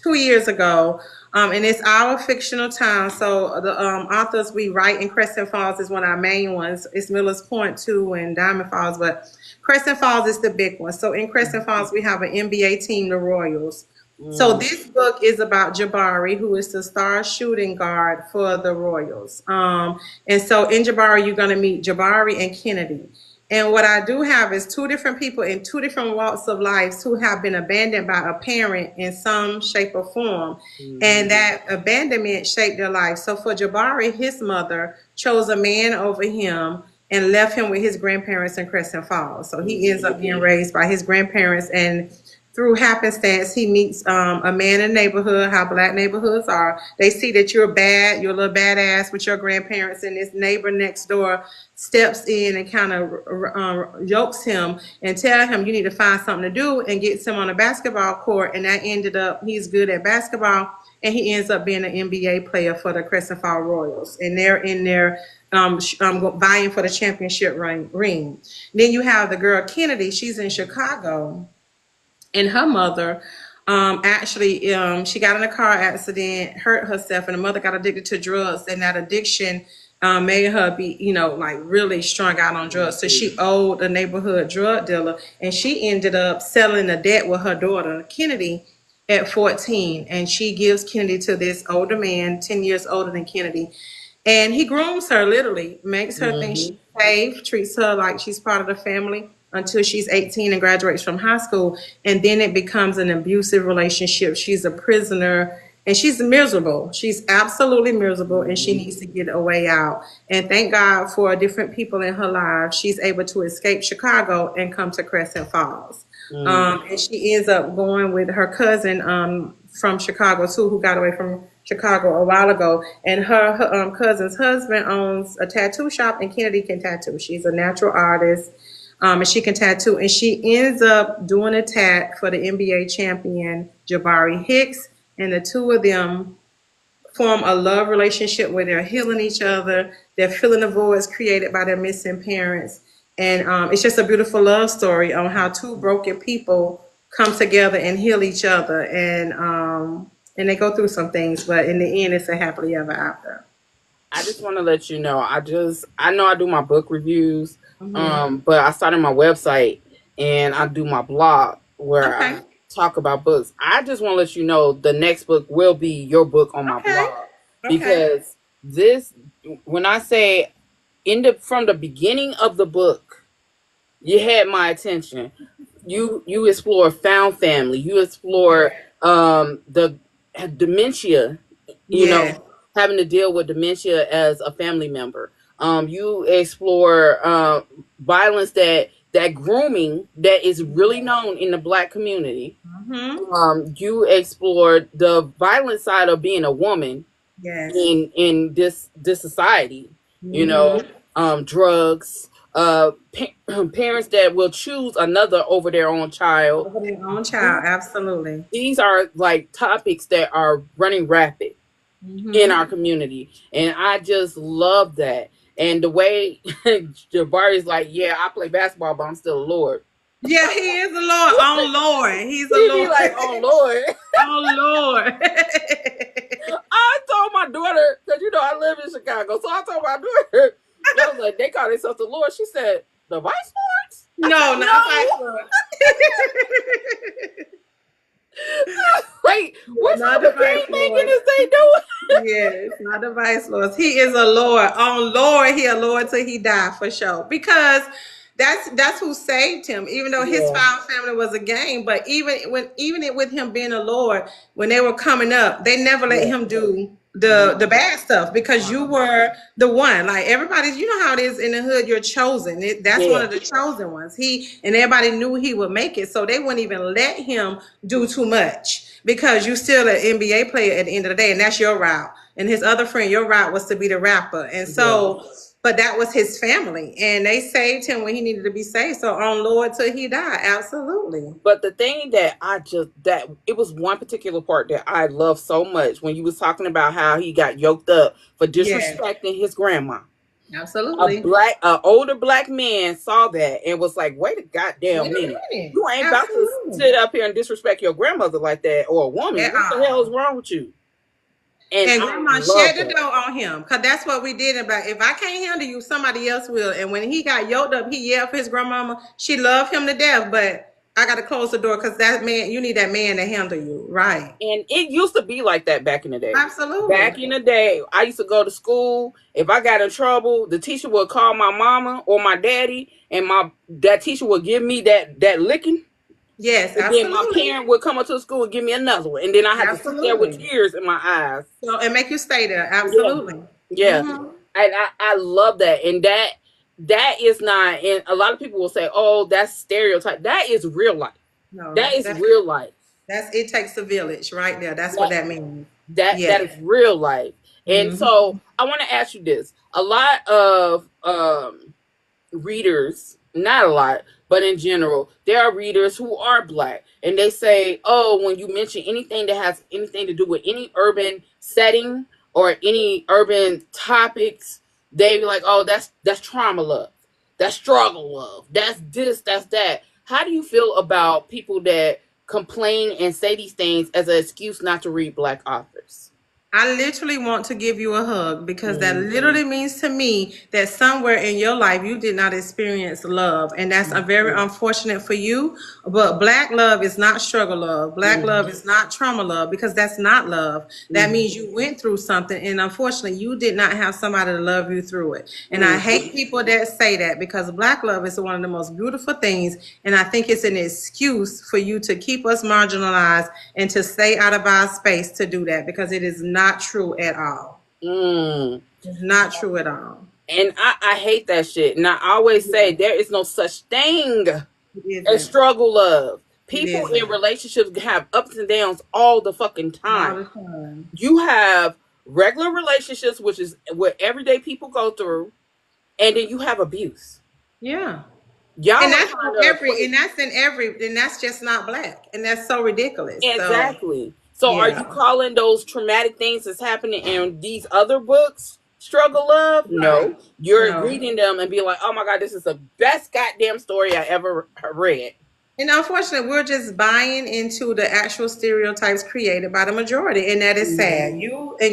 [SPEAKER 1] 2 years ago. And it's our fictional town. So the authors we write in Crescent Falls is one of our main ones. It's Miller's Point too and Diamond Falls, but Crescent Falls is the big one. So in Crescent Falls, we have an NBA team, the Royals. So this book is about Jabari, who is the star shooting guard for the Royals. And so in Jabari, you're going to meet Jabari and Kennedy. And what I do have is two different people in two different walks of life who have been abandoned by a parent in some shape or form. And that abandonment shaped their life. So for Jabari, his mother chose a man over him and left him with his grandparents in Crescent Falls. So he ends up being raised by his grandparents, and through happenstance, he meets a man in the neighborhood, how Black neighborhoods are. They see that you're bad, you're a little badass with your grandparents, and this neighbor next door steps in and kind of jokes him and tell him you need to find something to do, and gets him on a basketball court. And that ended up, he's good at basketball, and he ends up being an NBA player for the Crescent Falls Royals. And they're in there vying for the championship ring. Then you have the girl Kennedy. She's in Chicago. And her mother actually, she got in a car accident, hurt herself, and the mother got addicted to drugs. And that addiction made her be, like really strung out on drugs. So she owed a neighborhood drug dealer, and she ended up settling the debt with her daughter, Kennedy, at 14. And she gives Kennedy to this older man, 10 years older than Kennedy. And he grooms her, literally, makes her think she's safe, treats her like she's part of the family until she's 18 and graduates from high school. And then it becomes an abusive relationship. She's a prisoner and she's miserable. She's absolutely miserable, and she needs to get a way out. And thank God for different people in her life. She's able to escape Chicago and come to Crescent Falls. And she ends up going with her cousin from Chicago too, who got away from Chicago a while ago. And her cousin's husband owns a tattoo shop, and Kennedy can tattoo. She's a natural artist. And she can tattoo, and she ends up doing a tat for the NBA champion Jabari Hicks, and the two of them form a love relationship where they're healing each other. They're filling the voids created by their missing parents, and it's just a beautiful love story on how two broken people come together and heal each other, and they go through some things, but in the end, it's a happily ever after.
[SPEAKER 2] I just want to let you know, I know I do my book reviews, but I started my website and I do my blog where I talk about books. I just want to let you know the next book will be your book on my blog, because when I say from the beginning of the book, you had my attention. You explore found family. You explore the dementia. You know, having to deal with dementia as a family member. You explore violence that grooming that is really known in the Black community. You explore the violent side of being a woman in this society. You know, drugs, parents that will choose another over their own child.
[SPEAKER 1] Over their own child, absolutely.
[SPEAKER 2] These are like topics that are running rapid in our community, and I just love that. And the way Jabari's like, yeah, I play basketball, but I'm still a Lord.
[SPEAKER 1] Yeah, he is a Lord. On Lord. He's a Lord.
[SPEAKER 2] Be like, oh Lord.
[SPEAKER 1] Oh Lord.
[SPEAKER 2] I told my daughter, because I live in Chicago, so I told my daughter, I was like, they call themselves the Lord. She said, the Vice Lords?
[SPEAKER 1] No, not Vice Lords.
[SPEAKER 2] Wait, what type of game making is they doing?
[SPEAKER 1] Yes, not the Vice Lords. He is a Lord. On Lord, he a Lord till he die, for sure. Because that's who saved him. Even though his found family was a game, but even with him being a Lord, when they were coming up, they never let him do the bad stuff because you were the one. Like everybody's, you know how it is in the hood. You're chosen. That's one
[SPEAKER 2] Yeah.
[SPEAKER 1] of the chosen ones. He and everybody knew he would make it, so they wouldn't even let him do too much because you still an NBA player at the end of the day, and that's your route. And his other friend, your route was to be the rapper, and so.
[SPEAKER 2] Yeah.
[SPEAKER 1] But that was his family, and they saved him when he needed to be saved. So on Lord till he died, absolutely.
[SPEAKER 2] But the thing that that it was one particular part that I love so much when you was talking about how he got yoked up for
[SPEAKER 1] Yeah,
[SPEAKER 2] disrespecting his grandma.
[SPEAKER 1] absolutely.
[SPEAKER 2] Older black man saw that and was like, "Wait a goddamn
[SPEAKER 1] Wait a
[SPEAKER 2] minute!
[SPEAKER 1] minute,
[SPEAKER 2] You ain't about to
[SPEAKER 1] absolutely.
[SPEAKER 2] sit up here and disrespect your grandmother like that or a woman.
[SPEAKER 1] At
[SPEAKER 2] What the hell is
[SPEAKER 1] all.
[SPEAKER 2] wrong with you?" And
[SPEAKER 1] And
[SPEAKER 2] I
[SPEAKER 1] grandma
[SPEAKER 2] love
[SPEAKER 1] shut the
[SPEAKER 2] that.
[SPEAKER 1] door on him because that's what we did. About if I can't handle you, somebody else will. And when he got yoked up, he yelled for his grandmama. She loved him to death, but I got to close the door because that man, you need that man to handle you, right?
[SPEAKER 2] And it used to be like that back in the day.
[SPEAKER 1] Absolutely.
[SPEAKER 2] Back in the day, I used to go to school. If I got in trouble, the teacher would call my mama or my daddy, and that teacher would give me that licking.
[SPEAKER 1] Yes,
[SPEAKER 2] And then my
[SPEAKER 1] absolutely,
[SPEAKER 2] parent would come up to the school and give me another one. And then I had to sit there with
[SPEAKER 1] absolutely.
[SPEAKER 2] tears in my eyes.
[SPEAKER 1] So and make you stay there,
[SPEAKER 2] Yeah.
[SPEAKER 1] absolutely.
[SPEAKER 2] Yeah.
[SPEAKER 1] Hmm.
[SPEAKER 2] And I love that. And that is not, and a lot of people will say, oh, that's stereotype. That is real life.
[SPEAKER 1] No,
[SPEAKER 2] That is real life.
[SPEAKER 1] that's it takes a village right there. That's what
[SPEAKER 2] That
[SPEAKER 1] that means.
[SPEAKER 2] that
[SPEAKER 1] Yeah.
[SPEAKER 2] is real life. And
[SPEAKER 1] Hmm.
[SPEAKER 2] so I want to ask you this. A lot of readers, not a lot, but in general, there are readers who are black and they say, oh, when you mention anything that has anything to do with any urban setting or any urban topics, they be like, oh, that's trauma love, that's struggle love, that's this, that's that. How do you feel about people that complain and say these things as an excuse not to read black authors?
[SPEAKER 1] I literally want to give you a hug because that
[SPEAKER 2] Mm-hmm.
[SPEAKER 1] literally means to me that somewhere in your life you did not experience love. And that's a very unfortunate for you. But black love is not struggle love. Black love
[SPEAKER 2] Mm-hmm.
[SPEAKER 1] is not trauma love because that's not love. That
[SPEAKER 2] Mm-hmm.
[SPEAKER 1] means you went through something and unfortunately you did not have somebody to love you through it. And I
[SPEAKER 2] Mm-hmm.
[SPEAKER 1] hate people that say that because black love is one of the most beautiful things. And I think it's an excuse for you to keep us marginalized and to stay out of our space to do that because it is not true at all.
[SPEAKER 2] Mm.
[SPEAKER 1] It's not true at all.
[SPEAKER 2] And I hate that shit. And I always say there is no such thing
[SPEAKER 1] It
[SPEAKER 2] as
[SPEAKER 1] isn't.
[SPEAKER 2] struggle love.
[SPEAKER 1] It
[SPEAKER 2] People in
[SPEAKER 1] isn't.
[SPEAKER 2] relationships have ups and downs all the fucking
[SPEAKER 1] All
[SPEAKER 2] time.
[SPEAKER 1] the time.
[SPEAKER 2] You have regular relationships, which is what everyday people go through, and then you have abuse.
[SPEAKER 1] Yeah. And
[SPEAKER 2] Y'all are
[SPEAKER 1] that's
[SPEAKER 2] trying
[SPEAKER 1] in
[SPEAKER 2] to
[SPEAKER 1] every,
[SPEAKER 2] equate.
[SPEAKER 1] and that's in every, and that's just not black. And that's so ridiculous. So,
[SPEAKER 2] Exactly. So are you
[SPEAKER 1] yeah.
[SPEAKER 2] calling those traumatic things that's happening in these other books struggle love?
[SPEAKER 1] Right.
[SPEAKER 2] No. You're
[SPEAKER 1] No.
[SPEAKER 2] reading them and being like, oh my God, this is the best goddamn story I ever read.
[SPEAKER 1] And unfortunately, we're just buying into the actual stereotypes created by the majority. And that is
[SPEAKER 2] Mhm.
[SPEAKER 1] sad.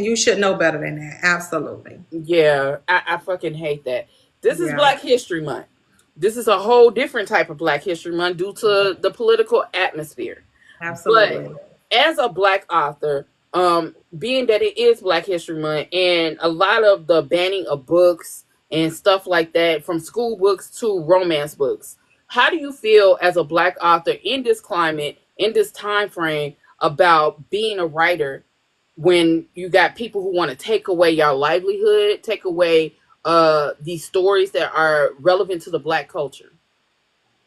[SPEAKER 1] You should know better than that. Absolutely.
[SPEAKER 2] Yeah, I fucking hate that. This is
[SPEAKER 1] Yeah.
[SPEAKER 2] Black History Month. This is a whole different type of Black History Month due to the political atmosphere. But
[SPEAKER 1] Absolutely.
[SPEAKER 2] as a black author, being that it is Black History Month and a lot of the banning of books and stuff like that, from school books to romance books, how do you feel as a black author in this climate, in this time frame, about being a writer when you got people who want to take away your livelihood, take away these stories that are relevant to the black culture?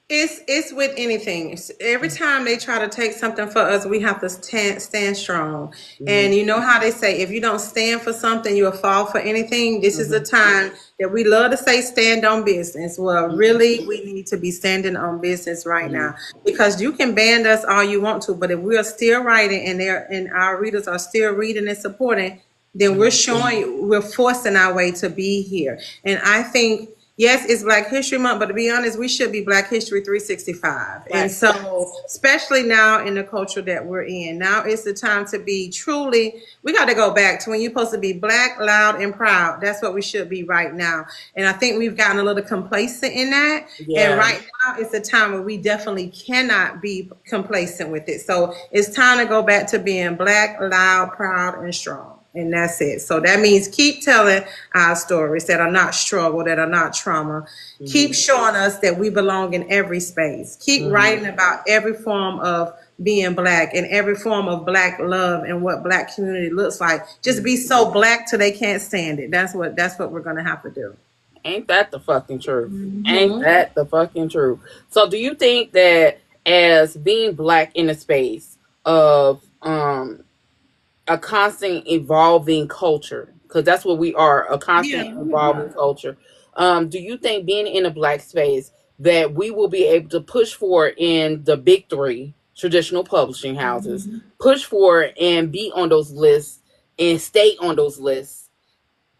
[SPEAKER 1] It's with anything. Every time they try to take something for us, we have to stand strong.
[SPEAKER 2] Mm-hmm.
[SPEAKER 1] And you know how they say, if you don't stand for something, you'll fall for anything. This is a
[SPEAKER 2] Mm-hmm.
[SPEAKER 1] time that we love to say stand on business. Well, really, we need to be standing on business right
[SPEAKER 2] Mm-hmm.
[SPEAKER 1] now because you can ban us all you want to, but if we are still writing and our readers are still reading and supporting, then we're forcing our way to be here. And I think, yes, it's Black History Month, but to be honest, we should be Black History 365. And
[SPEAKER 2] Right.
[SPEAKER 1] so, especially now in the culture that we're in, now is the time to be truly, we got to go back to when you're supposed to be black, loud, and proud. That's what we should be right now. And I think we've gotten a little complacent in that. And
[SPEAKER 2] Yeah.
[SPEAKER 1] right now is the time where we definitely cannot be complacent with it. So it's time to go back to being black, loud, proud, and strong. And that's it. So that means keep telling our stories that are not struggle, that are not trauma. Keep showing us that we belong in every space. Keep writing about every form of being black and every form of black love and what black community looks like. Just be so black till they can't stand it. That's what we're gonna have to do.
[SPEAKER 2] Ain't that the fucking truth? Ain't
[SPEAKER 1] Hmm.
[SPEAKER 2] that the fucking truth? So, do you think that as being black in a space of a constant evolving culture, because that's what we are, a constant
[SPEAKER 1] Yeah.
[SPEAKER 2] evolving culture, do you think being in a black space that we will be able to push for in the big three traditional publishing houses, push for and be on those lists and stay on those lists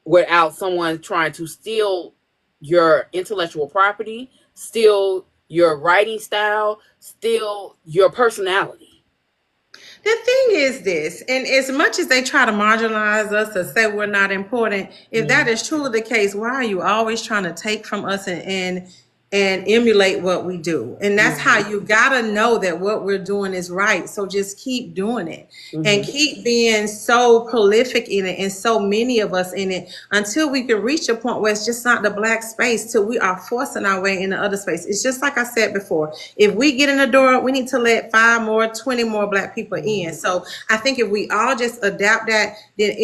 [SPEAKER 2] without someone trying to steal your intellectual property, steal your writing style, steal your personality?
[SPEAKER 1] The thing is this, and as much as they try to marginalize us or say we're not important, if that is truly the case, why are you always trying to take from us and emulate what we do? And that's how you gotta know that what we're doing is right. So just keep doing it and keep being so prolific in it and so many of us in it until we can reach a point where it's just not the black space, till we are forcing our way into other space. It's just like I said before. If we get in the door, we need to let 5 more, 20 more black people in. So I think if we all just adapt that, then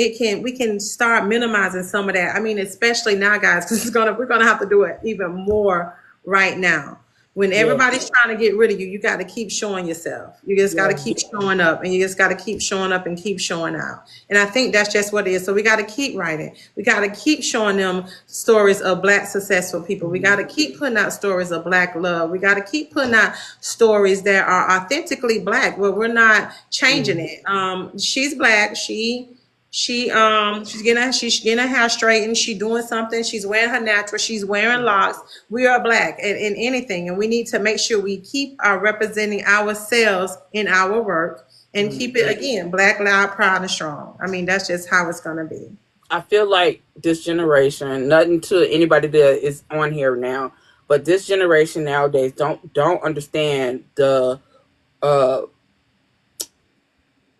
[SPEAKER 1] we can start minimizing some of that. I mean, especially now, guys, because we're gonna have to do it even more right now. When
[SPEAKER 2] Yeah.
[SPEAKER 1] everybody's trying to get rid of you, you got to keep showing yourself. You just got to
[SPEAKER 2] Yeah.
[SPEAKER 1] keep showing up, and you just got to keep showing up and keep showing out. And I think that's just what it is. So we got to keep writing. We got to keep showing them stories of black successful people. We got to keep putting out stories of black love. We got to keep putting out stories that are authentically black, where we're not changing it. She's black. She's getting her hair straightened. She's doing something. She's wearing her natural. She's wearing locks. We are black in anything, and we need to make sure we keep representing ourselves in our work and keep it again black, loud, proud, and strong. I mean, that's just how it's gonna be.
[SPEAKER 2] I feel like this generation, nothing to anybody that is on here now, but this generation nowadays don't understand uh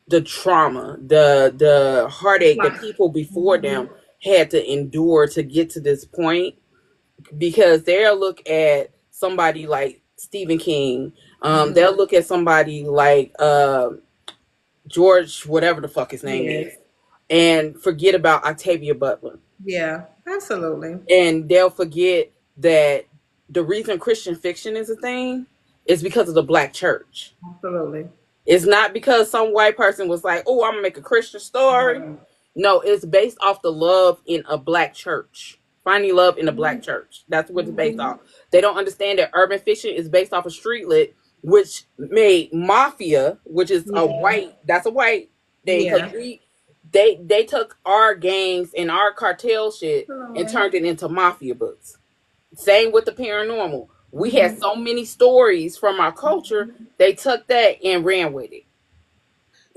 [SPEAKER 2] the trauma, the heartache that people before them had to endure to get to this point, because they'll look at somebody like Stephen King, they'll look at somebody like George, whatever the fuck his name is,
[SPEAKER 1] Yes.
[SPEAKER 2] and forget about Octavia Butler.
[SPEAKER 1] Yeah. Absolutely.
[SPEAKER 2] And they'll forget that the reason Christian fiction is a thing is because of the black church.
[SPEAKER 1] Absolutely.
[SPEAKER 2] It's not because some white person was like, oh, I'm gonna make a Christian story.
[SPEAKER 1] Right.
[SPEAKER 2] No, it's based off the love in a black church. Finding love in a black church. That's what it's based off. They don't understand that urban fiction is based off of street lit, which made Mafia, which is a
[SPEAKER 1] Yeah.
[SPEAKER 2] white, that's a white thing. Because
[SPEAKER 1] Yeah.
[SPEAKER 2] they took our gangs and our cartel shit and
[SPEAKER 1] Absolutely.
[SPEAKER 2] turned it into Mafia books. Same with the paranormal. We had so many stories from our culture, they took that and ran with it.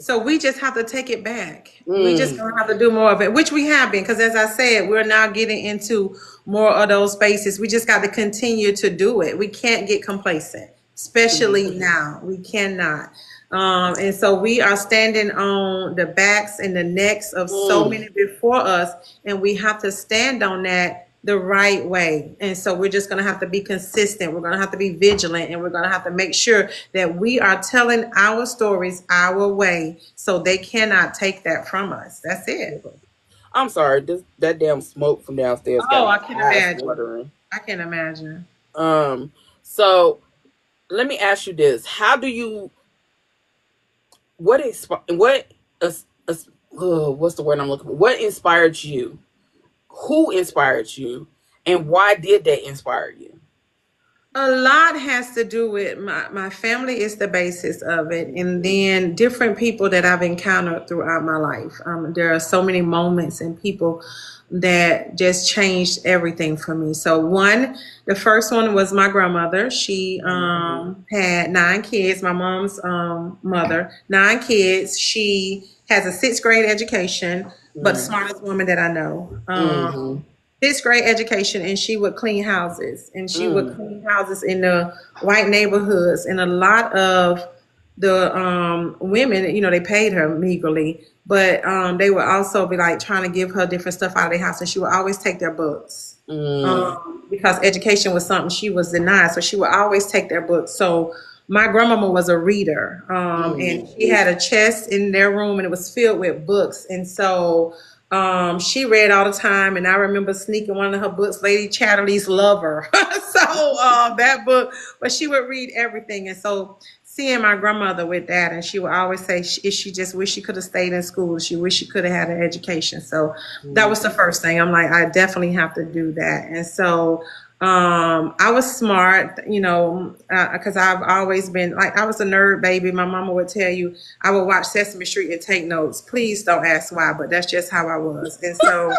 [SPEAKER 1] So we just have to take it back. We just
[SPEAKER 2] Mm.
[SPEAKER 1] gonna have to do more of it, which we have been, because as I said, we're now getting into more of those spaces. We just got to continue to do it. We can't get complacent, especially now. We cannot. And so we are standing on the backs and the necks of so
[SPEAKER 2] Mm.
[SPEAKER 1] many before us, and we have to stand on that the right way. And so we're just going to have to be consistent. We're going to have to be vigilant, and we're going to have to make sure that we are telling our stories our way, so they cannot take that from us. That's it.
[SPEAKER 2] I'm sorry, that damn smoke from downstairs got
[SPEAKER 1] Oh,
[SPEAKER 2] my
[SPEAKER 1] I can
[SPEAKER 2] eyes
[SPEAKER 1] imagine.
[SPEAKER 2] watering.
[SPEAKER 1] I can imagine.
[SPEAKER 2] Um, so let me ask you this: how do you what what's the word I'm looking for? What inspired you? Who inspired you? And why did they inspire you?
[SPEAKER 1] A lot has to do with my family is the basis of it, and then different people that I've encountered throughout my life. There are so many moments and people that just changed everything for me. So the first one was my grandmother. She had 9 kids. My mom's mother, 9 kids. She has a sixth grade education, but
[SPEAKER 2] Mm.
[SPEAKER 1] smartest woman that I know.
[SPEAKER 2] Mm-hmm.
[SPEAKER 1] Fifth grade education, and she would clean houses, and she would
[SPEAKER 2] Mm.
[SPEAKER 1] clean houses in the white neighborhoods, and a lot of the women, they paid her meagerly, but they would also be like trying to give her different stuff out of their house, and she would always take their books.
[SPEAKER 2] Mm.
[SPEAKER 1] Because education was something she was denied, so she would always take their books. So my grandmama was a reader, and
[SPEAKER 2] Mm.
[SPEAKER 1] she had a chest in their room, and it was filled with books. And so she read all the time. And I remember sneaking one of her books, Lady Chatterley's Lover. So that book, but she would read everything. And so seeing my grandmother with that, and she would always say she just wished she could have stayed in school. She wished she could have had an education. So that was the first thing. I'm like, I definitely have to do that. And so I was smart, because I've always been like, I was a nerd baby. My mama would tell you I would watch Sesame Street and take notes. Please don't ask why, but that's just how I was. And so,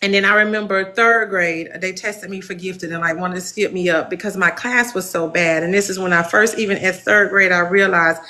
[SPEAKER 1] and then I remember third grade, they tested me for gifted and like wanted to skip me up because my class was so bad. And this is when I first, even at third grade, I realized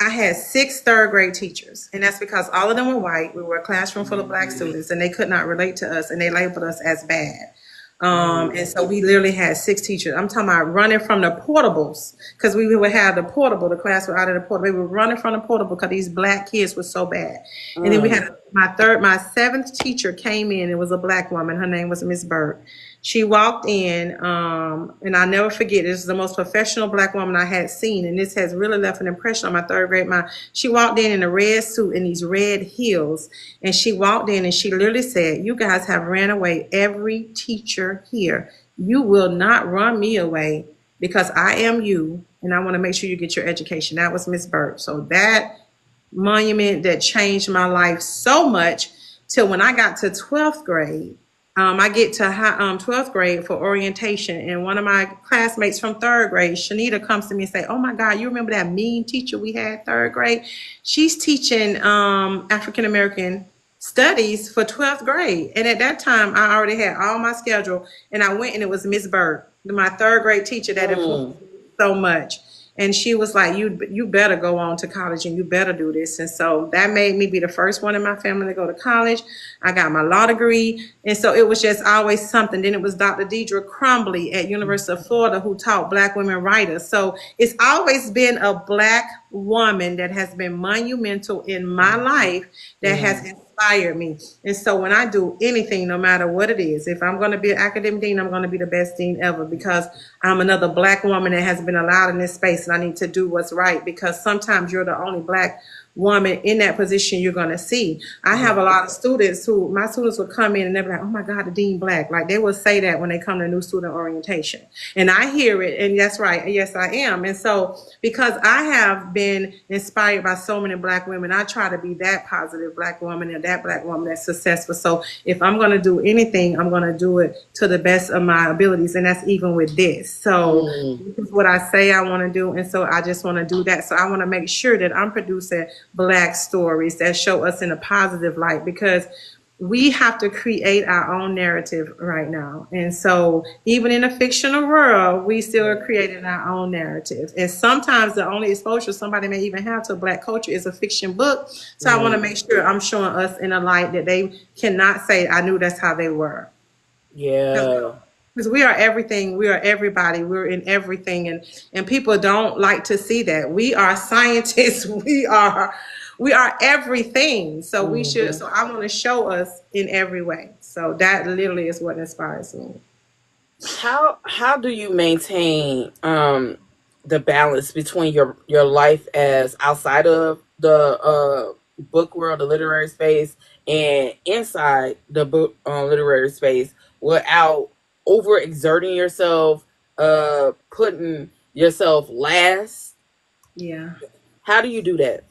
[SPEAKER 1] I had 6 third grade teachers. And that's because all of them were white. We were a classroom full of black students, and they could not relate to us, and they labeled us as bad. And so we literally had 6 teachers. I'm talking about running from the portables, because we would have the portable, the class were out of the portable. We were running from the portable because these black kids were so bad. And then we had my 7th teacher came in. It was a black woman. Her name was Miss Burke. She walked in, and I'll never forget, this is the most professional black woman I had seen, and this has really left an impression on my third grade mind. She walked in a red suit and these red heels, and she walked in and she literally said, "You guys have ran away every teacher here. You will not run me away because I am you, and I want to make sure you get your education." That was Miss Burke. So that monument that changed my life so much till when I got to 12th grade. I get to 12th grade for orientation, and one of my classmates from third grade, Shanita, comes to me and say, "Oh my God, you remember that mean teacher we had third grade? She's teaching African American studies for 12th grade." And at that time, I already had all my schedule, and I went, and it was Miss Burke, my third grade teacher that influenced me so much. And she was like, you better go on to college, and you better do this." And so that made me be the first one in my family to go to college. I got my law degree. And so it was just always something. Then it was Dr. Deidre Crumbly at University of Florida who taught black women writers. So it's always been a black woman that has been monumental in my life that has inspired me. And so when I do anything, no matter what it is, if I'm going to be an academic dean, I'm going to be the best dean ever, because I'm another black woman that has been allowed in this space, and I need to do what's right, because sometimes you're the only black woman in that position you're going to see. I have a lot of students who, my students would come in and they'll be like, "Oh my God, the dean black." Like they will say that when they come to new student orientation. And I hear it, and that's right. Yes, I am. And so because I have been inspired by so many black women, I try to be that positive black woman and that black woman that's successful. So if I'm going to do anything, I'm going to do it to the best of my abilities. And that's even with this. So this is what I say I want to do. And so I just want to do that. So I want to make sure that I'm producing black stories that show us in a positive light, because we have to create our own narrative right now. And so even in a fictional world, we still are creating our own narrative. And sometimes the only exposure somebody may even have to black culture is a fiction book. So I want to make sure I'm showing us in a light that they cannot say, "I knew that's how they were."
[SPEAKER 2] Yeah.
[SPEAKER 1] Because we are everything, we are everybody, we're in everything, and people don't like to see that. We are scientists, we are everything. So we should, so I want to show us in every way. So that literally is what inspires me.
[SPEAKER 2] How do you maintain the balance between your life as outside of the book world, the literary space, and inside the book literary space, without overexerting yourself, putting yourself last?
[SPEAKER 1] Yeah.
[SPEAKER 2] How do you do that?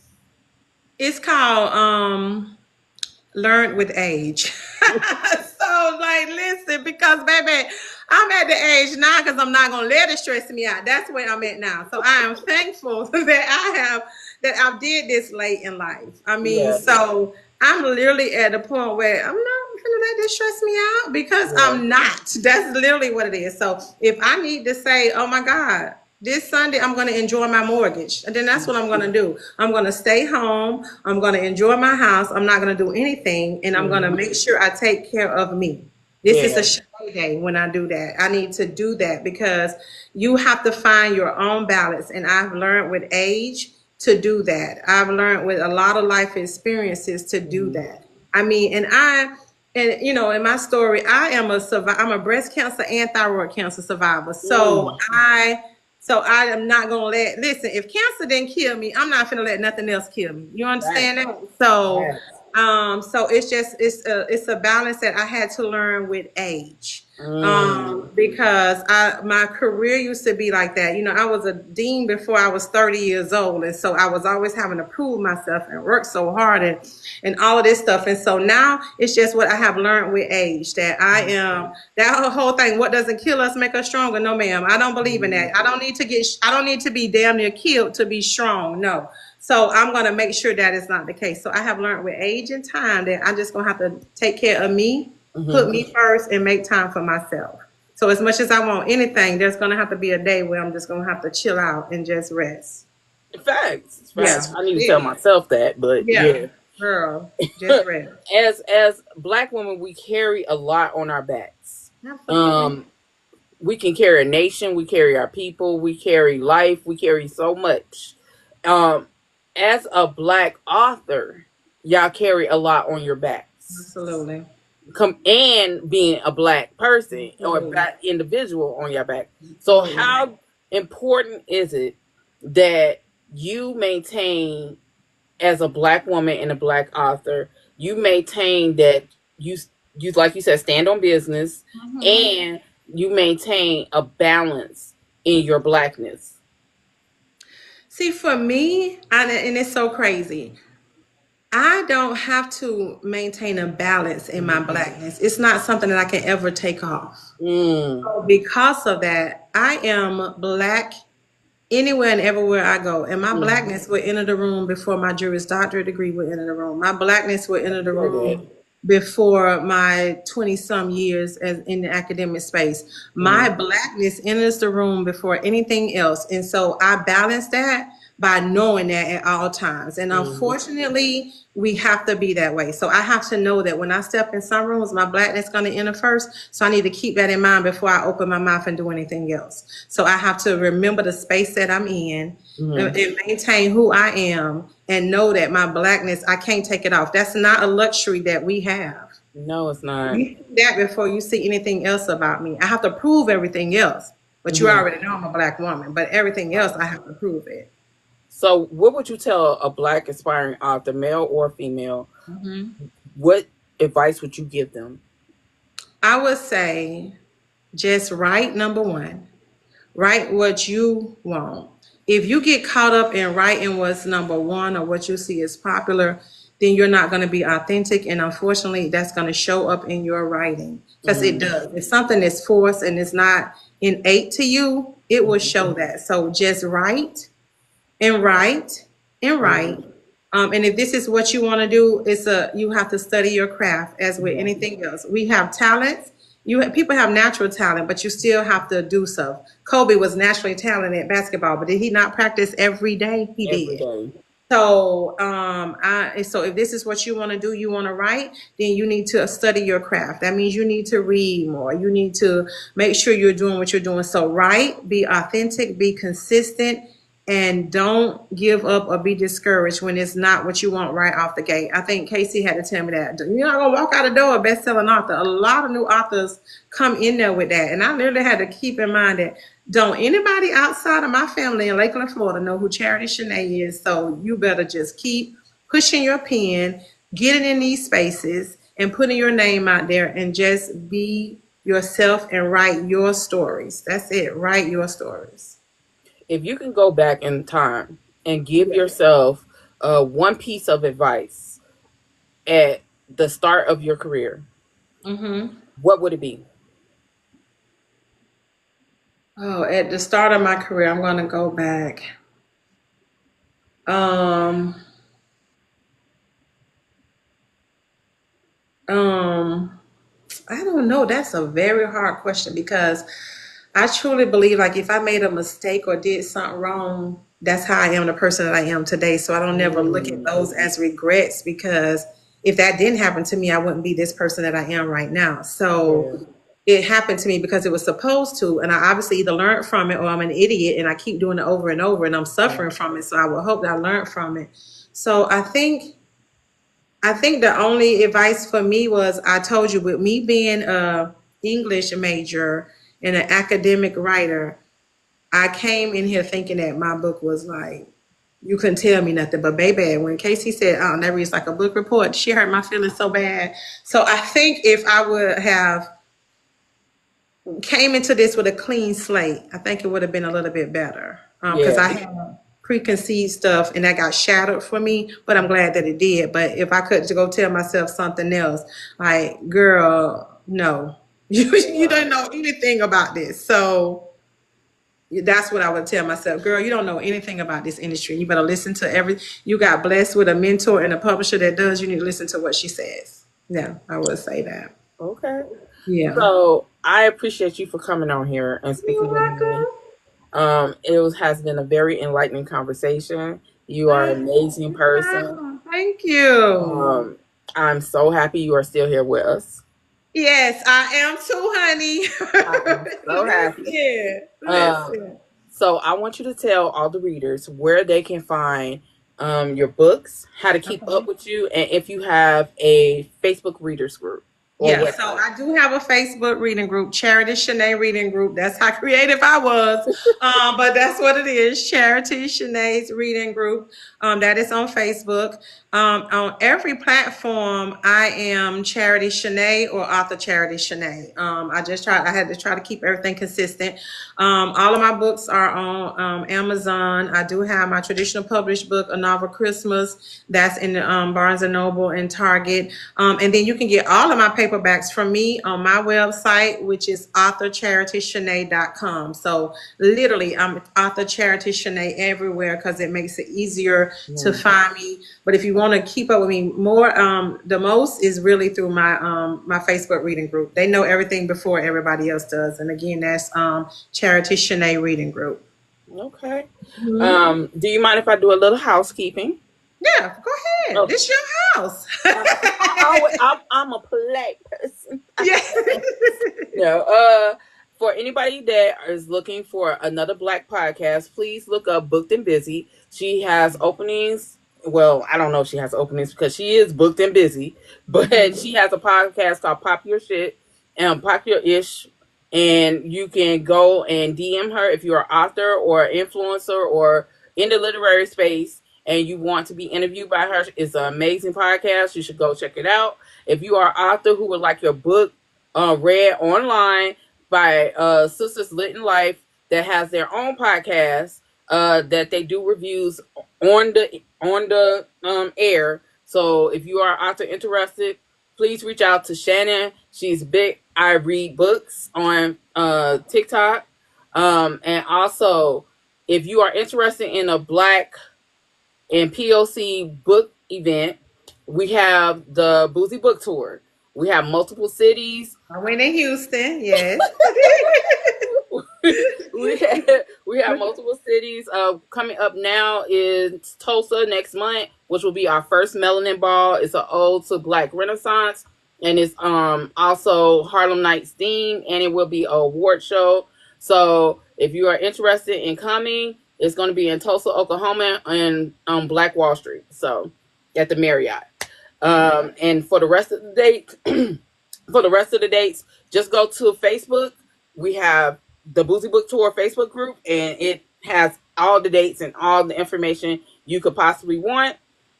[SPEAKER 1] It's called learned with age. So like listen, because baby, I'm at the age now, because I'm not gonna let it stress me out. That's where I'm at now. So I am thankful that I did this late in life. I mean,
[SPEAKER 2] Yeah.
[SPEAKER 1] so I'm literally at a point where I'm not gonna let this stress me out, because I'm not. That's literally what it is. So if I need to say, "Oh my God, this Sunday I'm going to enjoy my mortgage," and then that's what I'm going to do. I'm going to stay home. I'm going to enjoy my house. I'm not going to do anything, and I'm going to make sure I take care of me. This is a
[SPEAKER 2] Yeah.
[SPEAKER 1] Shané day when I do that. I need to do that because you have to find your own balance. And I've learned with age to do that. I've learned with a lot of life experiences to do
[SPEAKER 2] Mm-hmm.
[SPEAKER 1] that. I mean, and you know, in my story, I'm a breast cancer and thyroid cancer survivor.
[SPEAKER 2] Mm.
[SPEAKER 1] So I am not gonna listen, if cancer didn't kill me, I'm not gonna let nothing else kill me. You
[SPEAKER 2] Right.
[SPEAKER 1] understand that? So
[SPEAKER 2] Right.
[SPEAKER 1] so it's a balance that I had to learn with age.
[SPEAKER 2] Mm.
[SPEAKER 1] Because my career used to be like that. You know, I was a dean before I was 30 years old. And so I was always having to prove myself and work so hard and all of this stuff. And so now it's just what I have learned with age that I am that whole thing. What doesn't kill us make us stronger? No, ma'am. I don't believe in
[SPEAKER 2] Mm.
[SPEAKER 1] that. I don't need to be damn near killed to be strong. No. So I'm going to make sure that is not the case. So I have learned with age and time that I'm just going to have to take care of me, put
[SPEAKER 2] Mm-hmm.
[SPEAKER 1] me first, and make time for myself. So as much as I want anything, there's going to have to be a day where I'm just going to have to chill out and just rest.
[SPEAKER 2] Facts.
[SPEAKER 1] Yes,
[SPEAKER 2] Facts. I need to tell
[SPEAKER 1] yeah,
[SPEAKER 2] myself that, but
[SPEAKER 1] yeah,
[SPEAKER 2] yeah.
[SPEAKER 1] girl, just rest.
[SPEAKER 2] As black women, we carry a lot on our backs.
[SPEAKER 1] Absolutely.
[SPEAKER 2] Um, we can carry a nation, we carry our people, we carry life, we carry so much. Um, as a black author, y'all carry a lot on your backs.
[SPEAKER 1] Absolutely.
[SPEAKER 2] Come and being a black person or a
[SPEAKER 1] Absolutely.
[SPEAKER 2] black individual on your back. So
[SPEAKER 1] Absolutely.
[SPEAKER 2] how important is it that you maintain as a black woman and a black author, you maintain that you you like you said stand on business
[SPEAKER 1] Mhm.
[SPEAKER 2] and you maintain a balance in your blackness.
[SPEAKER 1] See, for me, and it's so crazy. I don't have to maintain a balance in my
[SPEAKER 2] Mm.
[SPEAKER 1] blackness. It's not something that I can ever take off.
[SPEAKER 2] Mm.
[SPEAKER 1] So because of that, I am black anywhere and everywhere I go. And my
[SPEAKER 2] Mm.
[SPEAKER 1] blackness will enter the room before my Juris Doctorate degree will enter the room. My blackness will enter the
[SPEAKER 2] Hear that.
[SPEAKER 1] room before my 20 some years as in the academic space. My
[SPEAKER 2] Mm.
[SPEAKER 1] blackness enters the room before anything else. And so I balance that by knowing that at all times. And
[SPEAKER 2] Mm.
[SPEAKER 1] unfortunately, we have to be that way. So I have to know that when I step in some rooms, my blackness going to enter first. So I need to keep that in mind before I open my mouth and do anything else. So I have to remember the space that I'm in
[SPEAKER 2] Mm.
[SPEAKER 1] and maintain who I am and know that my blackness, I can't take it off. That's not a luxury that we have.
[SPEAKER 2] No, it's not.
[SPEAKER 1] You see that before you see anything else about me. I have to prove everything else. But you
[SPEAKER 2] Mm.
[SPEAKER 1] already know I'm a black woman. But everything else, I have to prove it.
[SPEAKER 2] So what would you tell a black aspiring author, male or female? What advice would you give them?
[SPEAKER 1] I would say just write number one. Write what you want. If you get caught up in writing what's number one or what you see is popular, then you're not going to be authentic. And unfortunately, that's going to show up in your writing because it
[SPEAKER 2] Mm.
[SPEAKER 1] does. If something is forced and it's not innate to you, it will
[SPEAKER 2] Mm.
[SPEAKER 1] show that. So just write and write and write.
[SPEAKER 2] Mm.
[SPEAKER 1] And if this is what you want to do, you have to study your craft as with
[SPEAKER 2] Yeah.
[SPEAKER 1] anything else. We have talents. People have natural talent, but you still have to do so. Kobe was naturally talented at basketball, but did he not practice every day? He
[SPEAKER 2] Every
[SPEAKER 1] did.
[SPEAKER 2] day.
[SPEAKER 1] So if this is what you want to do, you want to write, then you need to study your craft. That means you need to read more. You need to make sure you're doing what you're doing. So write, be authentic, be consistent, and don't give up or be discouraged when it's not what you want right off the gate. I think Casey had to tell me that. You're not gonna walk out the door a best-selling author. A lot of new authors come in there with that. And I literally had to keep in mind that don't anybody outside of my family in Lakeland, Florida know who Charity Shané is. So you better just keep pushing your pen, getting in these spaces, and putting your name out there and just be yourself and write your stories. That's it. Write your stories.
[SPEAKER 2] If you can go back in time and give
[SPEAKER 1] Yeah.
[SPEAKER 2] yourself one piece of advice at the start of your career,
[SPEAKER 1] Mm-hmm.
[SPEAKER 2] what would it be?
[SPEAKER 1] Oh, at the start of my career, I'm going to go back. Um, um, I don't know. That's a very hard question because I truly believe like if I made a mistake or did something wrong, that's how I am the person that I am today. So I don't never look at
[SPEAKER 2] Mm.
[SPEAKER 1] those as regrets because if that didn't happen to me, I wouldn't be this person that I am right now. So it happened to me because it was supposed to. And I obviously either learned from it or I'm an idiot and I keep doing it over and over and I'm suffering from it. So I would hope that I learned from it. So I think the only advice for me was, I told you, with me being a English major and an academic writer, I came in here thinking that my book was like, you couldn't tell me nothing. But baby, when Casey said, "Oh, that reads like a book report," she hurt my feelings so bad. So I think if I would have came into this with a clean slate, I think it would have been a little bit better. Because I had preconceived stuff and that got shattered for me, but I'm glad that it did. But if I could go tell myself something else, like, girl, no, you don't know anything about this. So that's what I would tell myself. Girl, you don't know anything about this industry. You better listen to you got blessed with a mentor and a publisher that does. You need to listen to what she says. Yeah, I would say that.
[SPEAKER 2] Okay.
[SPEAKER 1] Yeah.
[SPEAKER 2] So I appreciate you for coming on here and speaking with me. Has been a very enlightening conversation. You are an amazing person.
[SPEAKER 1] Thank you.
[SPEAKER 2] I'm so happy you are still here with us.
[SPEAKER 1] Yes, I am too, honey.
[SPEAKER 2] I'm so happy.
[SPEAKER 1] Listen.
[SPEAKER 2] So I want you to tell all the readers where they can find your books, how to keep up with you, and if you have a Facebook readers group.
[SPEAKER 1] Yeah, so I do have a Facebook reading group, Charity Shané Reading Group. That's how creative I was. But that's what it is, Charity Shané's Reading Group. That is on Facebook. On every platform, I am Charity Shané or author Charity Shané. I had to try to keep everything consistent. All of my books are on Amazon. I do have my traditional published book, A Novel Christmas. That's in Barnes & Noble and Target. And then you can get all of my paperbacks from me on my website, which is authorcharityshane.com. So literally, I'm author Charity Shané everywhere because it makes it easier to find me. But if you want to keep up with me more, the most is really through my my Facebook reading group. They know everything before everybody else does. And again, that's Charity Shané Reading Group.
[SPEAKER 2] Okay. Mm-hmm. Do you mind if I do a little housekeeping?
[SPEAKER 1] Yeah, go ahead. Okay. This your house.
[SPEAKER 2] I'm a polite person. Yeah. For anybody that is looking for another Black podcast, please look up Booked and Busy. She has openings. Well, I don't know if she has openings because she is booked and busy, but she has a podcast called Pop Your Shit and Pop Your Ish. And you can go and DM her if you're an author or influencer or in the literary space and you want to be interviewed by her. It's an amazing podcast. You should go check it out. If you are an author who would like your book read online by Sisters Lit in Life that has their own podcast that they do reviews on the air. So if you are an author interested, please reach out to Shannon. She's big. I read books on TikTok. And also, if you are interested in a Black and POC book event, we have the Boozy Book Tour. We have multiple cities.
[SPEAKER 1] I went in Houston, yes.
[SPEAKER 2] we have multiple cities. Coming up now is Tulsa next month, which will be our first Melanin Ball. It's an ode to Black Renaissance. And it's also Harlem Nights theme, and it will be an award show. So if you are interested in coming, it's going to be in Tulsa, Oklahoma, and on Black Wall Street. So at the Marriott. And for the rest of the dates, just go to Facebook. We have the Boozy Book Tour Facebook group, and it has all the dates and all the information you could possibly want.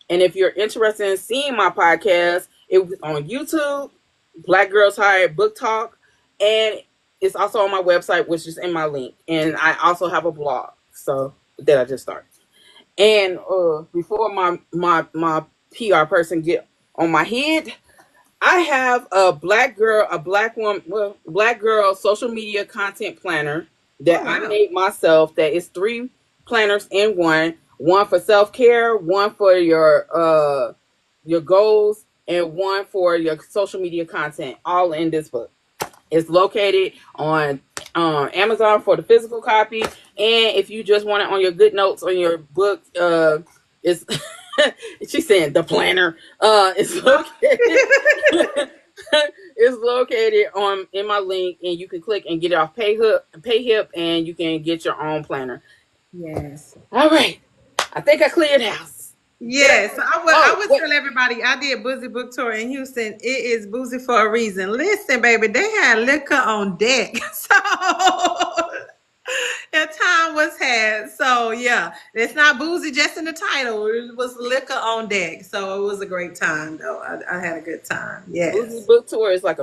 [SPEAKER 2] And if you're interested in seeing my podcast, it was on YouTube, Black Girls Hired Booktalk, and it's also on my website, which is in my link. And I also have a blog, so that I just started. And before my PR person get on my head, I have a Black girl social media content planner that I made myself. That is 3 planners in one for self-care, one for your goals, and one for your social media content, all in this book. It's located on Amazon for the physical copy, and if you just want it on your good notes on your book, it's She's saying the planner. It's located. It's located on in my link, and you can click and get it off PayHip, and you can get your own planner.
[SPEAKER 1] Yes.
[SPEAKER 2] All right. I think I cleared house.
[SPEAKER 1] Yes, I would tell everybody I did Boozy Book Tour in Houston. It is boozy for a reason. Listen, baby, they had liquor on deck. So the time was had. So yeah, it's not boozy just in the title. It was liquor on deck. So it was a great time though. I had a good time. Yes.
[SPEAKER 2] Boozy Book Tour is like a